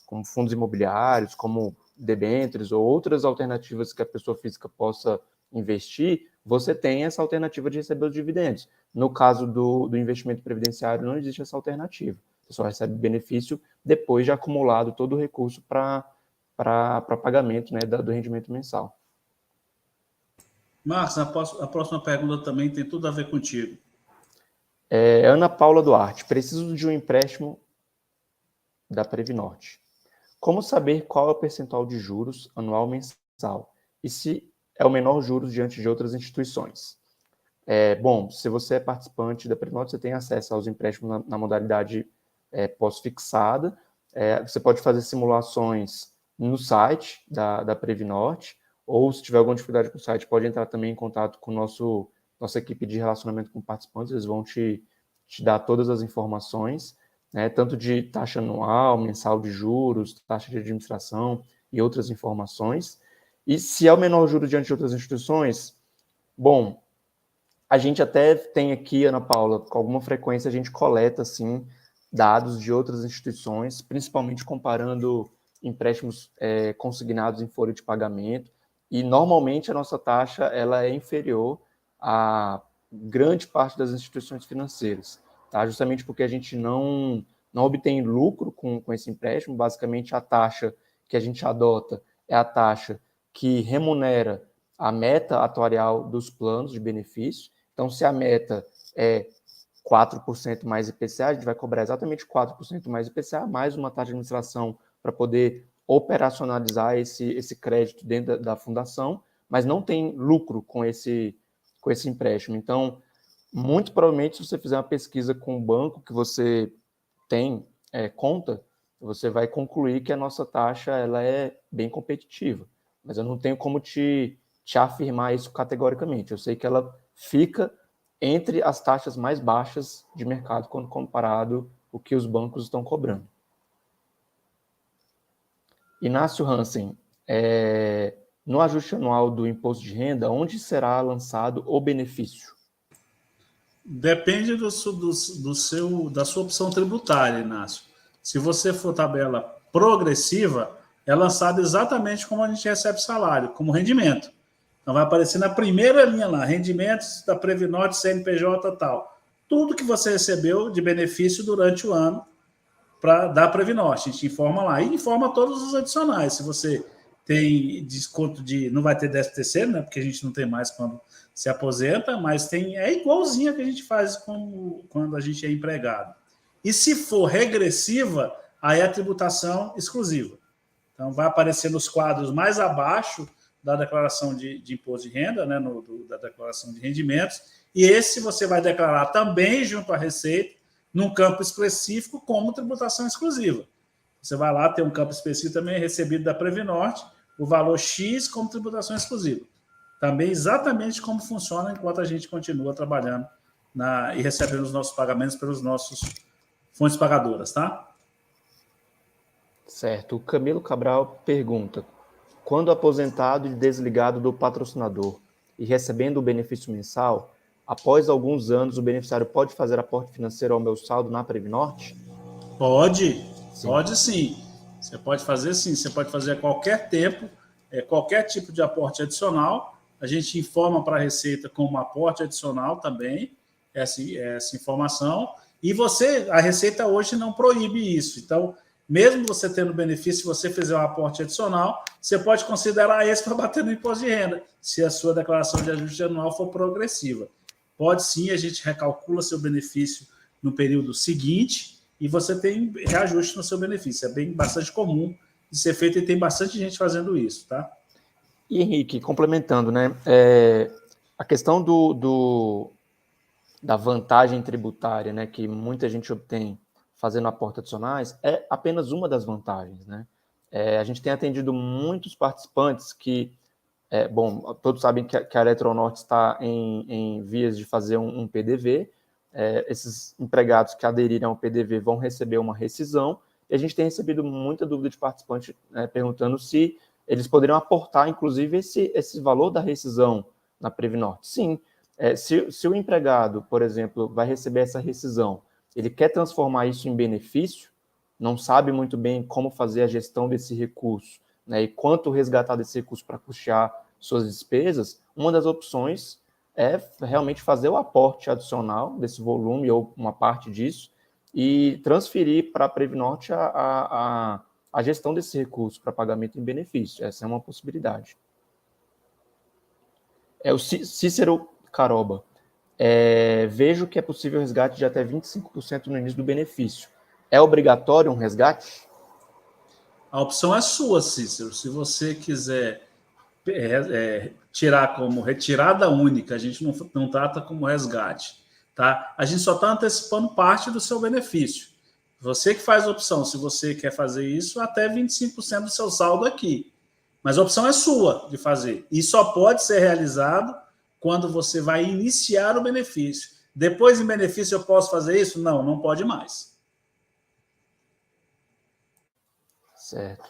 D: como fundos imobiliários, como debêntures ou outras alternativas que a pessoa física possa investir, você tem essa alternativa de receber os dividendos. No caso do investimento previdenciário, não existe essa alternativa. Você só recebe benefício depois de acumulado todo o recurso para pagamento, né, do rendimento mensal.
E: Marcos, a próxima pergunta também tem tudo a ver contigo.
D: Ana Paula Duarte, preciso de um empréstimo da Previnorte. Como saber qual é o percentual de juros anual mensal? E se é o menor juros diante de outras instituições? Bom, se você é participante da Previnorte, você tem acesso aos empréstimos na modalidade pós-fixada. Você pode fazer simulações no site da Previnorte, ou se tiver alguma dificuldade com o site, pode entrar também em contato com nossa equipe de relacionamento com participantes, eles vão te dar todas as informações, né, tanto de taxa anual, mensal de juros, taxa de administração e outras informações. E se é o menor juros diante de outras instituições, bom, a gente até tem aqui, Ana Paula, com alguma frequência a gente coleta, sim, dados de outras instituições, principalmente comparando empréstimos consignados em folha de pagamento, e normalmente a nossa taxa ela é inferior a grande parte das instituições financeiras, tá? Justamente porque a gente não obtém lucro com esse empréstimo. Basicamente, a taxa que a gente adota é a taxa que remunera a meta atuarial dos planos de benefício. Então, se a meta é 4% mais IPCA, a gente vai cobrar exatamente 4% mais IPCA, mais uma taxa de administração para poder operacionalizar esse crédito dentro da fundação, mas não tem lucro com esse empréstimo. Então, muito provavelmente, se você fizer uma pesquisa com o banco que você tem conta, você vai concluir que a nossa taxa ela é bem competitiva. Mas eu não tenho como te afirmar isso categoricamente. Eu sei que ela fica entre as taxas mais baixas de mercado quando comparado o que os bancos estão cobrando. Inácio Hansen, no ajuste anual do imposto de renda, onde será lançado o benefício?
E: Depende da sua opção tributária, Inácio. Se você for tabela progressiva, é lançado exatamente como a gente recebe salário, como rendimento. Então vai aparecer na primeira linha lá, rendimentos da Previnorte, CNPJ, tal. Tudo que você recebeu de benefício durante o ano da Previnorte, a gente informa lá. E informa todos os adicionais. Se você tem desconto não vai ter 13º, né? Porque a gente não tem mais quando se aposenta, mas é igualzinho que a gente faz quando a gente é empregado. E se for regressiva, aí é a tributação exclusiva. Então, vai aparecer nos quadros mais abaixo da declaração de imposto de renda, né, da declaração de rendimentos, e esse você vai declarar também junto à Receita, num campo específico como tributação exclusiva. Você vai lá, tem um campo específico também recebido da Previnorte, o valor X como tributação exclusiva. Também exatamente como funciona enquanto a gente continua trabalhando e recebendo os nossos pagamentos pelos nossos fontes pagadoras, tá?
D: Certo. O Camilo Cabral pergunta: quando aposentado e desligado do patrocinador e recebendo o benefício mensal, após alguns anos o beneficiário pode fazer aporte financeiro ao meu saldo na Previnorte?
E: Pode sim. Você pode fazer sim, você pode fazer a qualquer tempo, qualquer tipo de aporte adicional. A gente informa para a Receita como aporte adicional também, essa informação. E a Receita hoje não proíbe isso. Então, mesmo você tendo benefício, se você fizer um aporte adicional, você pode considerar esse para bater no imposto de renda, se a sua declaração de ajuste anual for progressiva. Pode sim, a gente recalcula seu benefício no período seguinte e você tem reajuste no seu benefício. É bastante comum de ser feito e tem bastante gente fazendo isso, tá?
D: E, Henrique, complementando, né? A questão da vantagem tributária, né, que muita gente obtém fazendo aportes adicionais, é apenas uma das vantagens, né? A gente tem atendido muitos participantes que, todos sabem que a Eletronorte está em vias de fazer um PDV. Esses empregados que aderirem ao PDV vão receber uma rescisão, e a gente tem recebido muita dúvida de participantes perguntando se eles poderiam aportar, inclusive, esse valor da rescisão na Previnorte. Sim, se o empregado, por exemplo, vai receber essa rescisão, ele quer transformar isso em benefício, não sabe muito bem como fazer a gestão desse recurso, né, e quanto resgatar desse recurso para custear suas despesas, uma das opções é realmente fazer o aporte adicional desse volume ou uma parte disso e transferir para a Previnorte a gestão desse recurso para pagamento em benefício. Essa é uma possibilidade. O Cícero Caroba. Vejo que é possível resgate de até 25% no início do benefício. É obrigatório um resgate?
E: A opção é sua, Cícero. Se você quiser tirar como retirada única, a gente não trata como resgate, tá? A gente só está antecipando parte do seu benefício. Você que faz a opção, se você quer fazer isso, até 25% do seu saldo aqui. Mas a opção é sua de fazer. E só pode ser realizado quando você vai iniciar o benefício. Depois, em benefício, eu posso fazer isso? Não, não pode mais.
D: Certo.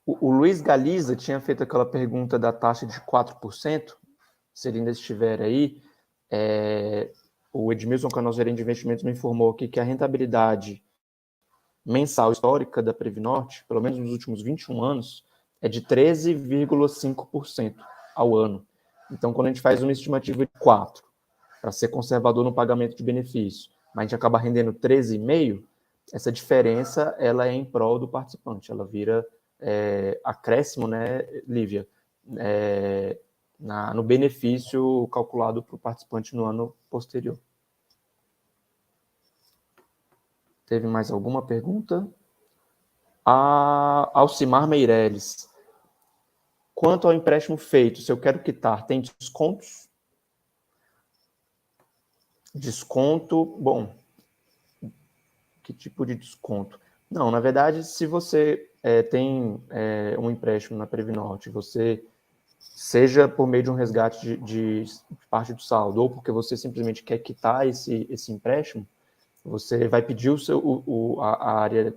D: O Luiz Galiza tinha feito aquela pergunta da taxa de 4%, se ele ainda estiver aí. O Edmilson, que é o nosso gerente de investimentos, me informou aqui que a rentabilidade mensal histórica da Previnorte, pelo menos nos últimos 21 anos, é de 13,5% ao ano. Então, quando a gente faz uma estimativa de 4%, para ser conservador no pagamento de benefício, mas a gente acaba rendendo 13,5%, essa diferença ela é em prol do participante, ela vira acréscimo, né, Lívia, no benefício calculado para o participante no ano posterior. Teve mais alguma pergunta? A Alcimar Meirelles. Quanto ao empréstimo feito, se eu quero quitar, tem descontos? Desconto, bom, que tipo de desconto? Não, na verdade, se você tem um empréstimo na Previnorte, você, seja por meio de um resgate de parte do saldo, ou porque você simplesmente quer quitar esse empréstimo, você vai pedir a área de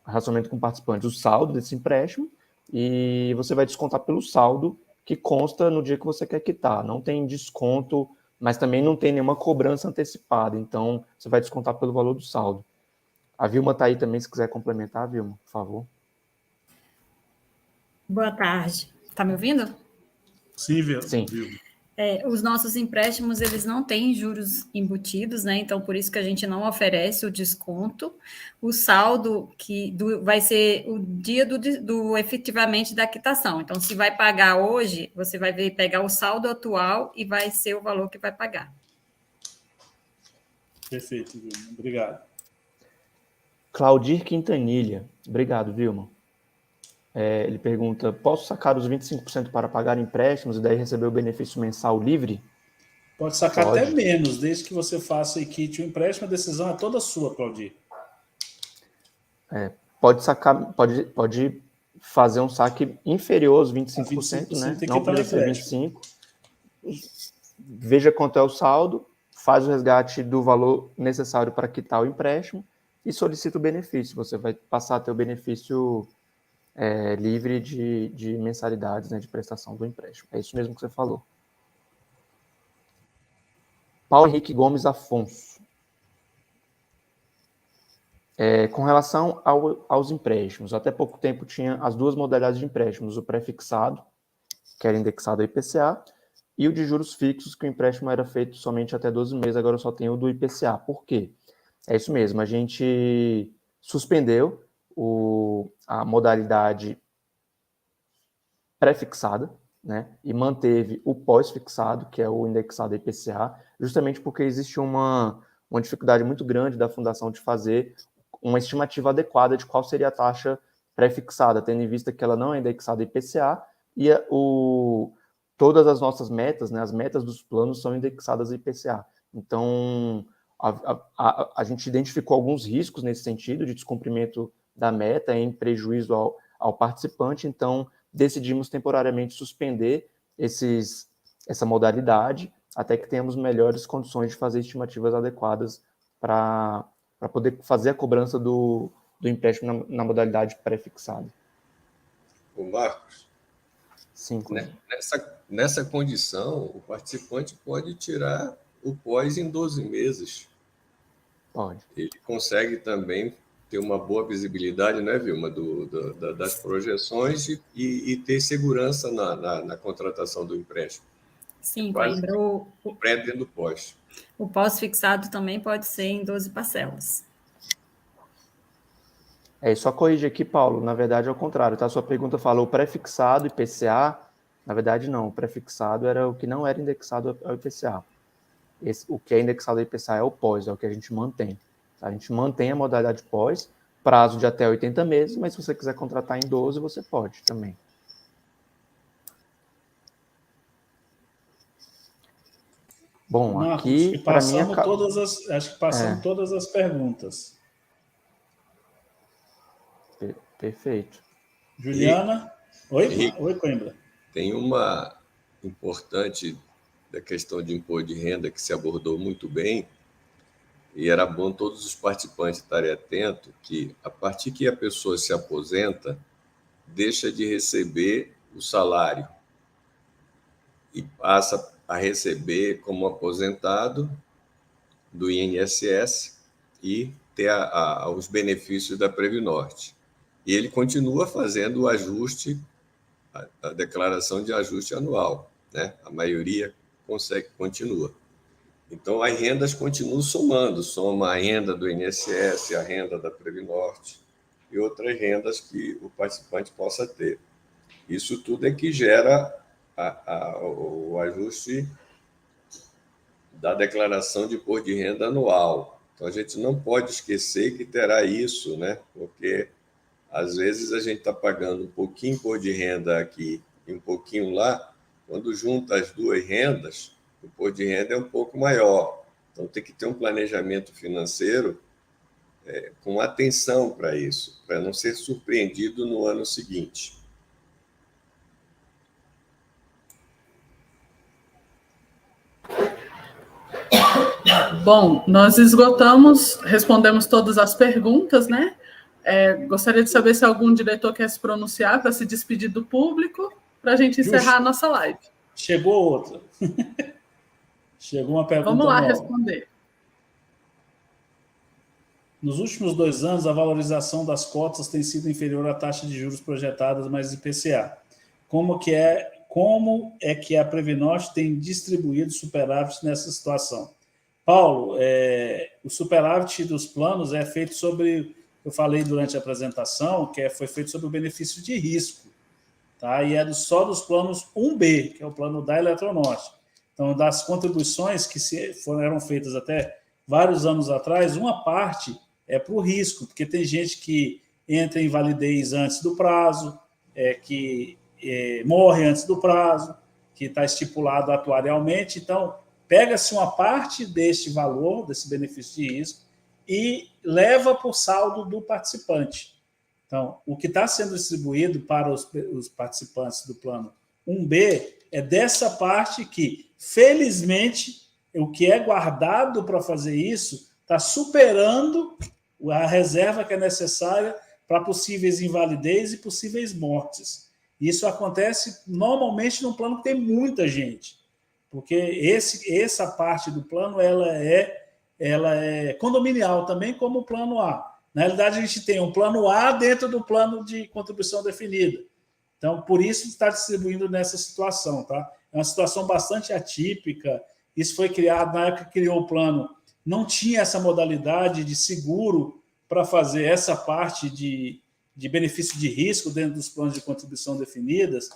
D: relacionamento com participantes, o saldo desse empréstimo, e você vai descontar pelo saldo que consta no dia que você quer quitar. Não tem desconto, mas também não tem nenhuma cobrança antecipada, então você vai descontar pelo valor do saldo. A Vilma está aí também, se quiser complementar, Vilma, por favor.
G: Boa tarde. Está me ouvindo?
E: Sim, Vilma.
D: Sim.
G: Os nossos empréstimos, eles não têm juros embutidos, né? Então, por isso que a gente não oferece o desconto. O saldo vai ser o dia do efetivamente da quitação. Então, se vai pagar hoje, você vai pegar o saldo atual e vai ser o valor que vai pagar.
E: Perfeito, Vilma. Obrigado.
D: Claudir Quintanilha. Obrigado, Vilma. Ele pergunta, posso sacar os 25% para pagar empréstimos e daí receber o benefício mensal livre?
E: Pode sacar até menos, desde que você faça e quite o empréstimo, a decisão é toda sua, Claudir.
D: Pode sacar, pode fazer um saque inferior aos 25%, né? Não precisa ser 25%. Veja quanto é o saldo, faz o resgate do valor necessário para quitar o empréstimo e solicita o benefício. Você vai passar a ter o benefício livre de mensalidades, né, de prestação do empréstimo. É isso mesmo que você falou. Paulo Henrique Gomes Afonso. Com relação aos empréstimos, até pouco tempo tinha as duas modalidades de empréstimos, o pré-fixado, que era indexado ao IPCA, e o de juros fixos, que o empréstimo era feito somente até 12 meses, agora só tem o do IPCA. Por quê? É isso mesmo, a gente suspendeu a modalidade pré-fixada, né, e manteve o pós-fixado, que é o indexado IPCA, justamente porque existe uma dificuldade muito grande da Fundação de fazer uma estimativa adequada de qual seria a taxa pré-fixada, tendo em vista que ela não é indexada IPCA e todas as nossas metas, né, as metas dos planos são indexadas IPCA. Então, a gente identificou alguns riscos nesse sentido de descumprimento da meta em prejuízo ao participante, então decidimos temporariamente suspender essa modalidade até que tenhamos melhores condições de fazer estimativas adequadas para poder fazer a cobrança do empréstimo na modalidade pré-fixada.
A: O Marcos,
D: sim,
A: nessa condição, o participante pode tirar o pós em 12 meses.
D: Pode.
A: Ele consegue também ter uma boa visibilidade, né, Vilma, das projeções e ter segurança na contratação do empréstimo.
G: Sim, Coimbra.
A: O pré dentro do pós.
G: O pós-fixado também pode ser em 12 parcelas.
D: Só corrigir aqui, Paulo, na verdade é o contrário, tá? Sua pergunta falou pré-fixado, IPCA, na verdade não, o pré-fixado era o que não era indexado ao IPCA. O que é indexado ao IPCA é o pós, é o que a gente mantém. A gente mantém a modalidade pós, prazo de até 80 meses, mas se você quiser contratar em 12, você pode também. Bom,
E: Marcos,
D: aqui para mim
E: acho que passamos todas as perguntas.
D: Perfeito.
E: Juliana? Oi, Coimbra.
A: Tem uma importante da questão de imposto de renda que se abordou muito bem, e era bom todos os participantes estarem atentos que, a partir que a pessoa se aposenta, deixa de receber o salário e passa a receber como aposentado do INSS e ter os benefícios da Previnorte. E ele continua fazendo o ajuste, a declaração de ajuste anual, né? A maioria continua. Então, as rendas continuam somando, soma a renda do INSS, a renda da Previnorte e outras rendas que o participante possa ter. Isso tudo é que gera o ajuste da declaração de imposto de renda anual. Então, a gente não pode esquecer que terá isso, né? Porque, às vezes, a gente está pagando um pouquinho imposto de renda aqui e um pouquinho lá, quando junta as duas rendas, o imposto de renda é um pouco maior. Então, tem que ter um planejamento financeiro com atenção para isso, para não ser surpreendido no ano seguinte.
B: Bom, nós respondemos todas as perguntas, né? Gostaria de saber se algum diretor quer se pronunciar para se despedir do público, para a gente encerrar a nossa live.
E: Chegou outra. Chegou uma pergunta
B: Vamos lá
E: nova.
B: responder.
E: Nos últimos 2 anos, a valorização das cotas tem sido inferior à taxa de juros projetadas mais IPCA. Como é que a Previnorte tem distribuído superávit nessa situação? Paulo, o superávit dos planos é feito sobre, eu falei durante a apresentação, foi feito sobre o benefício de risco, tá? E é só dos planos 1B, que é o plano da Eletronorte. Então, das contribuições que eram feitas até vários anos atrás, uma parte para o risco, porque tem gente que entra em invalidez antes do prazo, que morre antes do prazo, que está estipulado atuarialmente. Então, pega-se uma parte deste valor, desse benefício de risco, e leva para o saldo do participante. Então, o que está sendo distribuído para os participantes do plano 1B é dessa parte que, felizmente, o que é guardado para fazer isso está superando a reserva que é necessária para possíveis invalidez e possíveis mortes. Isso acontece normalmente num plano que tem muita gente, porque essa parte do plano ela é condominial também, como o plano A. Na realidade, a gente tem um plano A dentro do plano de contribuição definida. Então, por isso está distribuindo nessa situação, tá? É uma situação bastante atípica. Isso foi criado, na época que criou o plano, não tinha essa modalidade de seguro para fazer essa parte de benefício de risco dentro dos planos de contribuição definidas.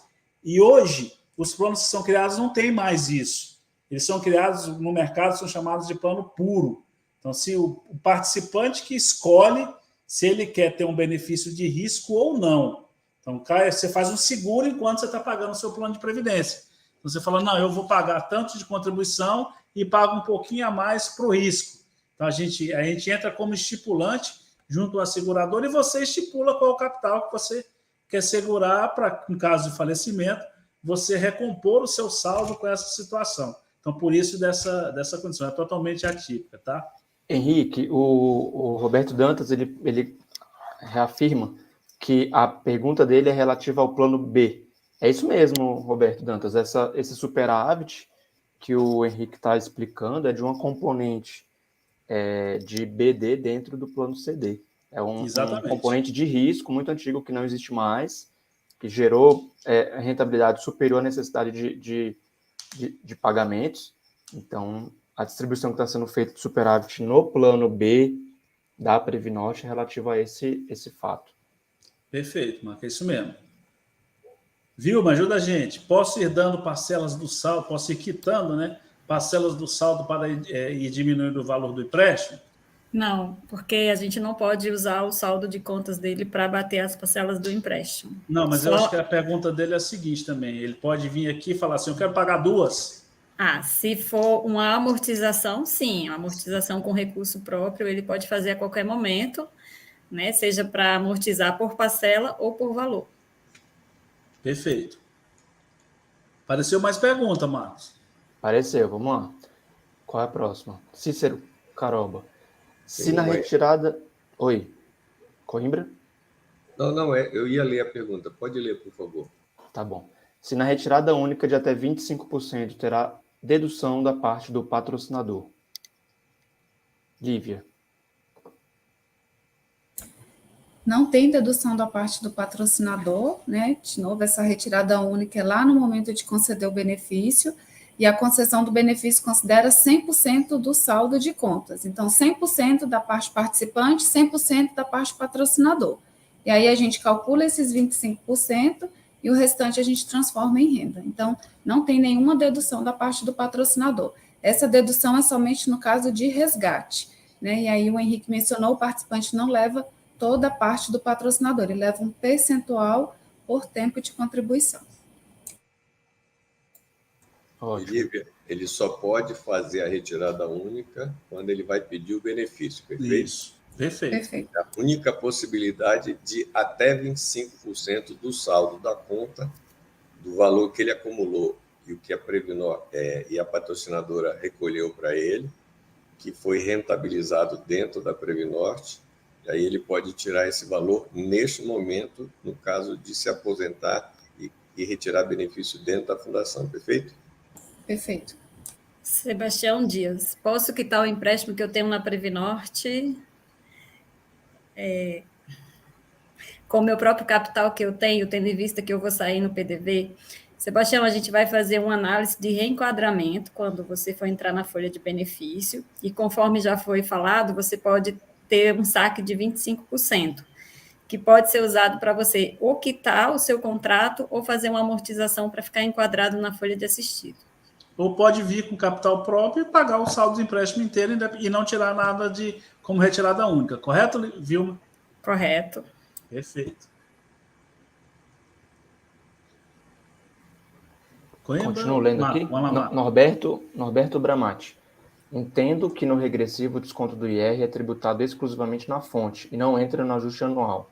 E: E hoje, os planos que são criados não têm mais isso. Eles são criados no mercado, são chamados de plano puro. Então, se o participante que escolhe se ele quer ter um benefício de risco ou não. Então, você faz um seguro enquanto você está pagando o seu plano de previdência. Então, você fala, não, eu vou pagar tanto de contribuição e pago um pouquinho a mais para o risco. Então, a gente entra como estipulante junto ao segurador e você estipula qual é o capital que você quer segurar para, em caso de falecimento, você recompor o seu saldo com essa situação. Então, por isso dessa condição. É totalmente atípica, tá?
D: Henrique, o Roberto Dantas, ele reafirma que a pergunta dele é relativa ao plano B. É isso mesmo, Roberto Dantas. Esse superávit que o Henrique está explicando é de uma componente de BD dentro do plano CD. É um componente de risco muito antigo que não existe mais, que gerou rentabilidade superior à necessidade de pagamentos. Então, a distribuição que está sendo feita de superávit no plano B da Previnorte é relativa a esse fato.
E: Perfeito, Marco, é isso mesmo. Vilma, ajuda a gente. Posso ir dando parcelas do saldo, posso ir quitando, né? Parcelas do saldo para ir diminuindo o valor do empréstimo?
G: Não, porque a gente não pode usar o saldo de contas dele para bater as parcelas do empréstimo.
E: Não, mas eu acho que a pergunta dele é a seguinte também. Ele pode vir aqui e falar assim, eu quero pagar 2.
G: Se for uma amortização, sim. A amortização com recurso próprio, ele pode fazer a qualquer momento, né? Seja para amortizar por parcela ou por valor.
E: Perfeito. Apareceu mais pergunta, Marcos?
D: Apareceu, vamos lá. Qual é a próxima? Cícero Caroba. Se na retirada... Oi, Coimbra?
A: Não, eu ia ler a pergunta. Pode ler, por favor.
D: Tá bom. Se na retirada única de até 25% terá dedução da parte do patrocinador. Lívia.
F: Não tem dedução da parte do patrocinador, né? De novo, essa retirada única é lá no momento de conceder o benefício, e a concessão do benefício considera 100% do saldo de contas. Então, 100% da parte participante, 100% da parte patrocinador. E aí a gente calcula esses 25% e o restante a gente transforma em renda. Então, não tem nenhuma dedução da parte do patrocinador. Essa dedução é somente no caso de resgate, né? E aí o Henrique mencionou, o participante não leva toda a parte do patrocinador, ele leva um percentual por tempo de contribuição.
A: Lívia, ele só pode fazer a retirada única quando ele vai pedir o benefício, perfeito?
E: Isso, perfeito.
A: A única possibilidade de até 25% do saldo da conta, do valor que ele acumulou e o que a Previnor e a patrocinadora recolheu para ele, que foi rentabilizado dentro da Previnorte, e aí ele pode tirar esse valor neste momento, no caso de se aposentar e retirar benefício dentro da fundação, perfeito?
F: Perfeito.
G: Sebastião Dias, posso quitar o empréstimo que eu tenho na Previnorte? Com o meu próprio capital que eu tenho, tendo em vista que eu vou sair no PDV? Sebastião, a gente vai fazer uma análise de reenquadramento quando você for entrar na folha de benefício, e conforme já foi falado, você pode ter um saque de 25%, que pode ser usado para você ou quitar o seu contrato ou fazer uma amortização para ficar enquadrado na folha de assistido.
E: ou pode vir com capital próprio e pagar o saldo do empréstimo inteiro e não tirar nada como retirada única. Correto, Vilma?
G: Correto.
E: Perfeito.
D: Continuo lendo aqui. Norberto Bramati. Entendo que no regressivo o desconto do IR é tributado exclusivamente na fonte e não entra no ajuste anual.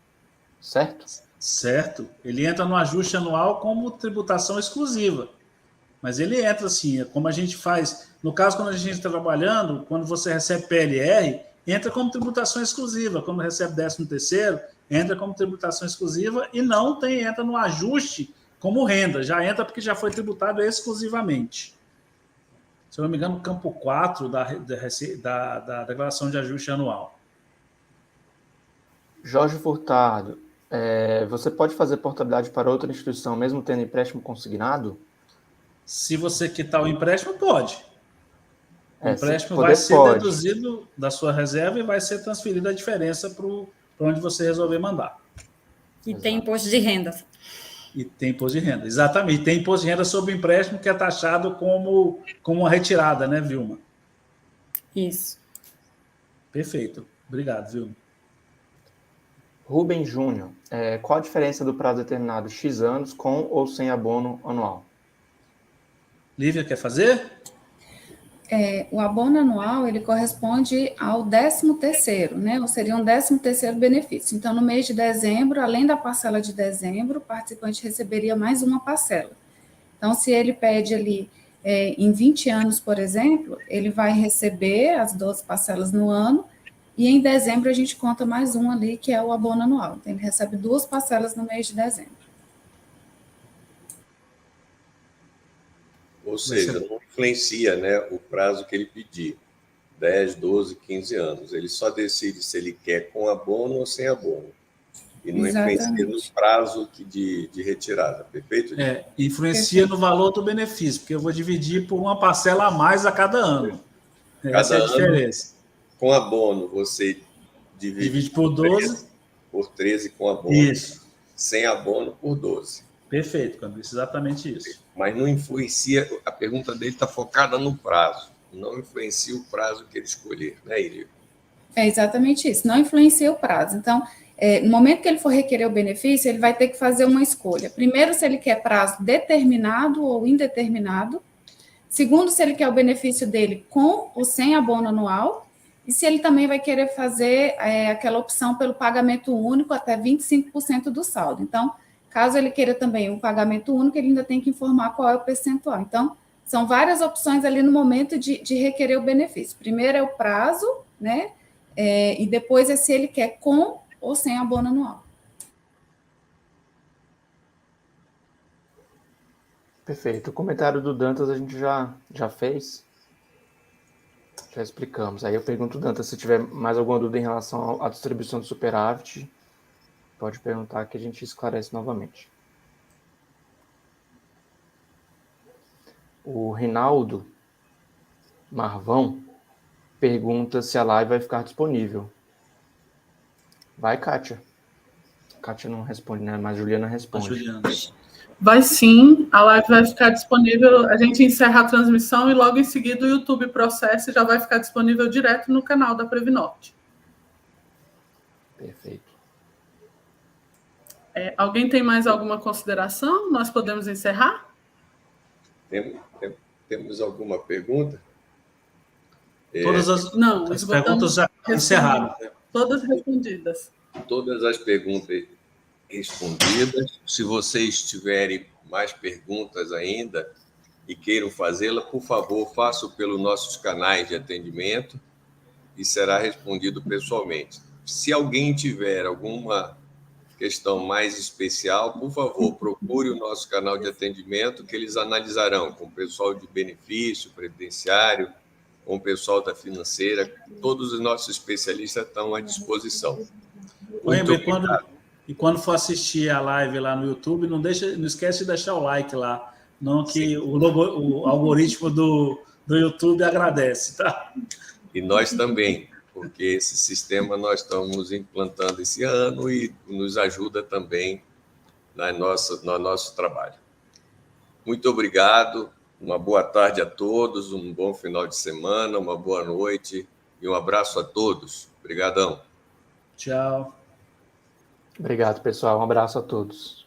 D: Certo?
E: Certo. Ele entra no ajuste anual como tributação exclusiva. Mas ele entra assim, como a gente faz. No caso, quando a gente está trabalhando, quando você recebe PLR, entra como tributação exclusiva. Quando recebe 13º, entra como tributação exclusiva e não entra no ajuste como renda. Já entra porque já foi tributado exclusivamente. Se eu não me engano, no campo 4 da declaração de ajuste anual.
D: Jorge Furtado, você pode fazer portabilidade para outra instituição, mesmo tendo empréstimo consignado?
E: Se você quitar o empréstimo, pode. O empréstimo
D: vai
E: ser deduzido da sua reserva e vai ser transferido a diferença para onde você resolver mandar.
G: E Exato. Tem imposto de renda.
E: E tem imposto de renda, exatamente. Tem imposto de renda sobre o empréstimo que é taxado como uma retirada, né, Vilma?
G: Isso.
E: Perfeito. Obrigado, Vilma.
D: Rubem Júnior, qual a diferença do prazo determinado X anos com ou sem abono anual?
E: Lívia, quer fazer?
F: O abono anual, ele corresponde ao 13º, né? Ou seria um 13º benefício. Então, no mês de dezembro, além da parcela de dezembro, o participante receberia mais uma parcela. Então, se ele pede ali em 20 anos, por exemplo, ele vai receber as 12 parcelas no ano, e em dezembro a gente conta mais um ali, que é o abono anual. Então, ele recebe 2 parcelas no mês de dezembro.
A: Ou seja, não influencia, né, o prazo que ele pedir, 10, 12, 15 anos. Ele só decide se ele quer com abono ou sem abono. E não influencia no prazo de retirada, perfeito?
E: Influencia no valor do benefício, porque eu vou dividir por uma parcela a mais a cada ano. Essa é a diferença.
A: Com abono, você divide
E: por 12.
A: Por 13 com abono.
E: Isso.
A: Sem abono, por 12.
E: Perfeito, Cambrício, exatamente isso.
A: Mas não influencia, a pergunta dele está focada no prazo, não influencia o prazo que ele escolher, né, Iria?
F: É exatamente isso, não influencia o prazo. Então, no momento que ele for requerer o benefício, ele vai ter que fazer uma escolha. Primeiro, se ele quer prazo determinado ou indeterminado. Segundo, se ele quer o benefício dele com ou sem abono anual. E se ele também vai querer fazer aquela opção pelo pagamento único até 25% do saldo. Então, caso ele queira também um pagamento único, ele ainda tem que informar qual é o percentual. Então, são várias opções ali no momento de requerer o benefício. Primeiro é o prazo, né? E depois é se ele quer com ou sem abono anual.
D: Perfeito. O comentário do Dantas a gente já fez. Já explicamos. Aí eu pergunto, Dantas, se tiver mais alguma dúvida em relação à distribuição do superávit, pode perguntar que a gente esclarece novamente. O Rinaldo Marvão pergunta se a live vai ficar disponível. Vai, Kátia. Kátia não responde, né? Mas Juliana responde.
B: Vai sim, a live vai ficar disponível, a gente encerra a transmissão e logo em seguida o YouTube processa e já vai ficar disponível direto no canal da Previnorte.
D: Perfeito.
B: Alguém tem mais alguma consideração? Nós podemos encerrar?
A: Temos alguma pergunta?
E: Todas as perguntas já encerraram.
B: Todas respondidas.
A: Todas as perguntas respondidas. Se vocês tiverem mais perguntas ainda e queiram fazê-la, por favor, façam pelos nossos canais de atendimento e será respondido pessoalmente. Se alguém tiver alguma questão mais especial, por favor, procure o nosso canal de atendimento que eles analisarão com o pessoal de benefício, previdenciário, com o pessoal da financeira. Todos os nossos especialistas estão à disposição.
E: E quando for assistir a live lá no YouTube, não esquece de deixar o like lá, não que o algoritmo do YouTube agradece, tá?
A: E nós também, porque esse sistema nós estamos implantando esse ano e nos ajuda também no nosso trabalho. Muito obrigado, Uma boa tarde a todos, um bom final de semana, uma boa noite e um abraço a todos. Obrigadão.
E: Tchau.
D: Obrigado, pessoal. Um abraço a todos.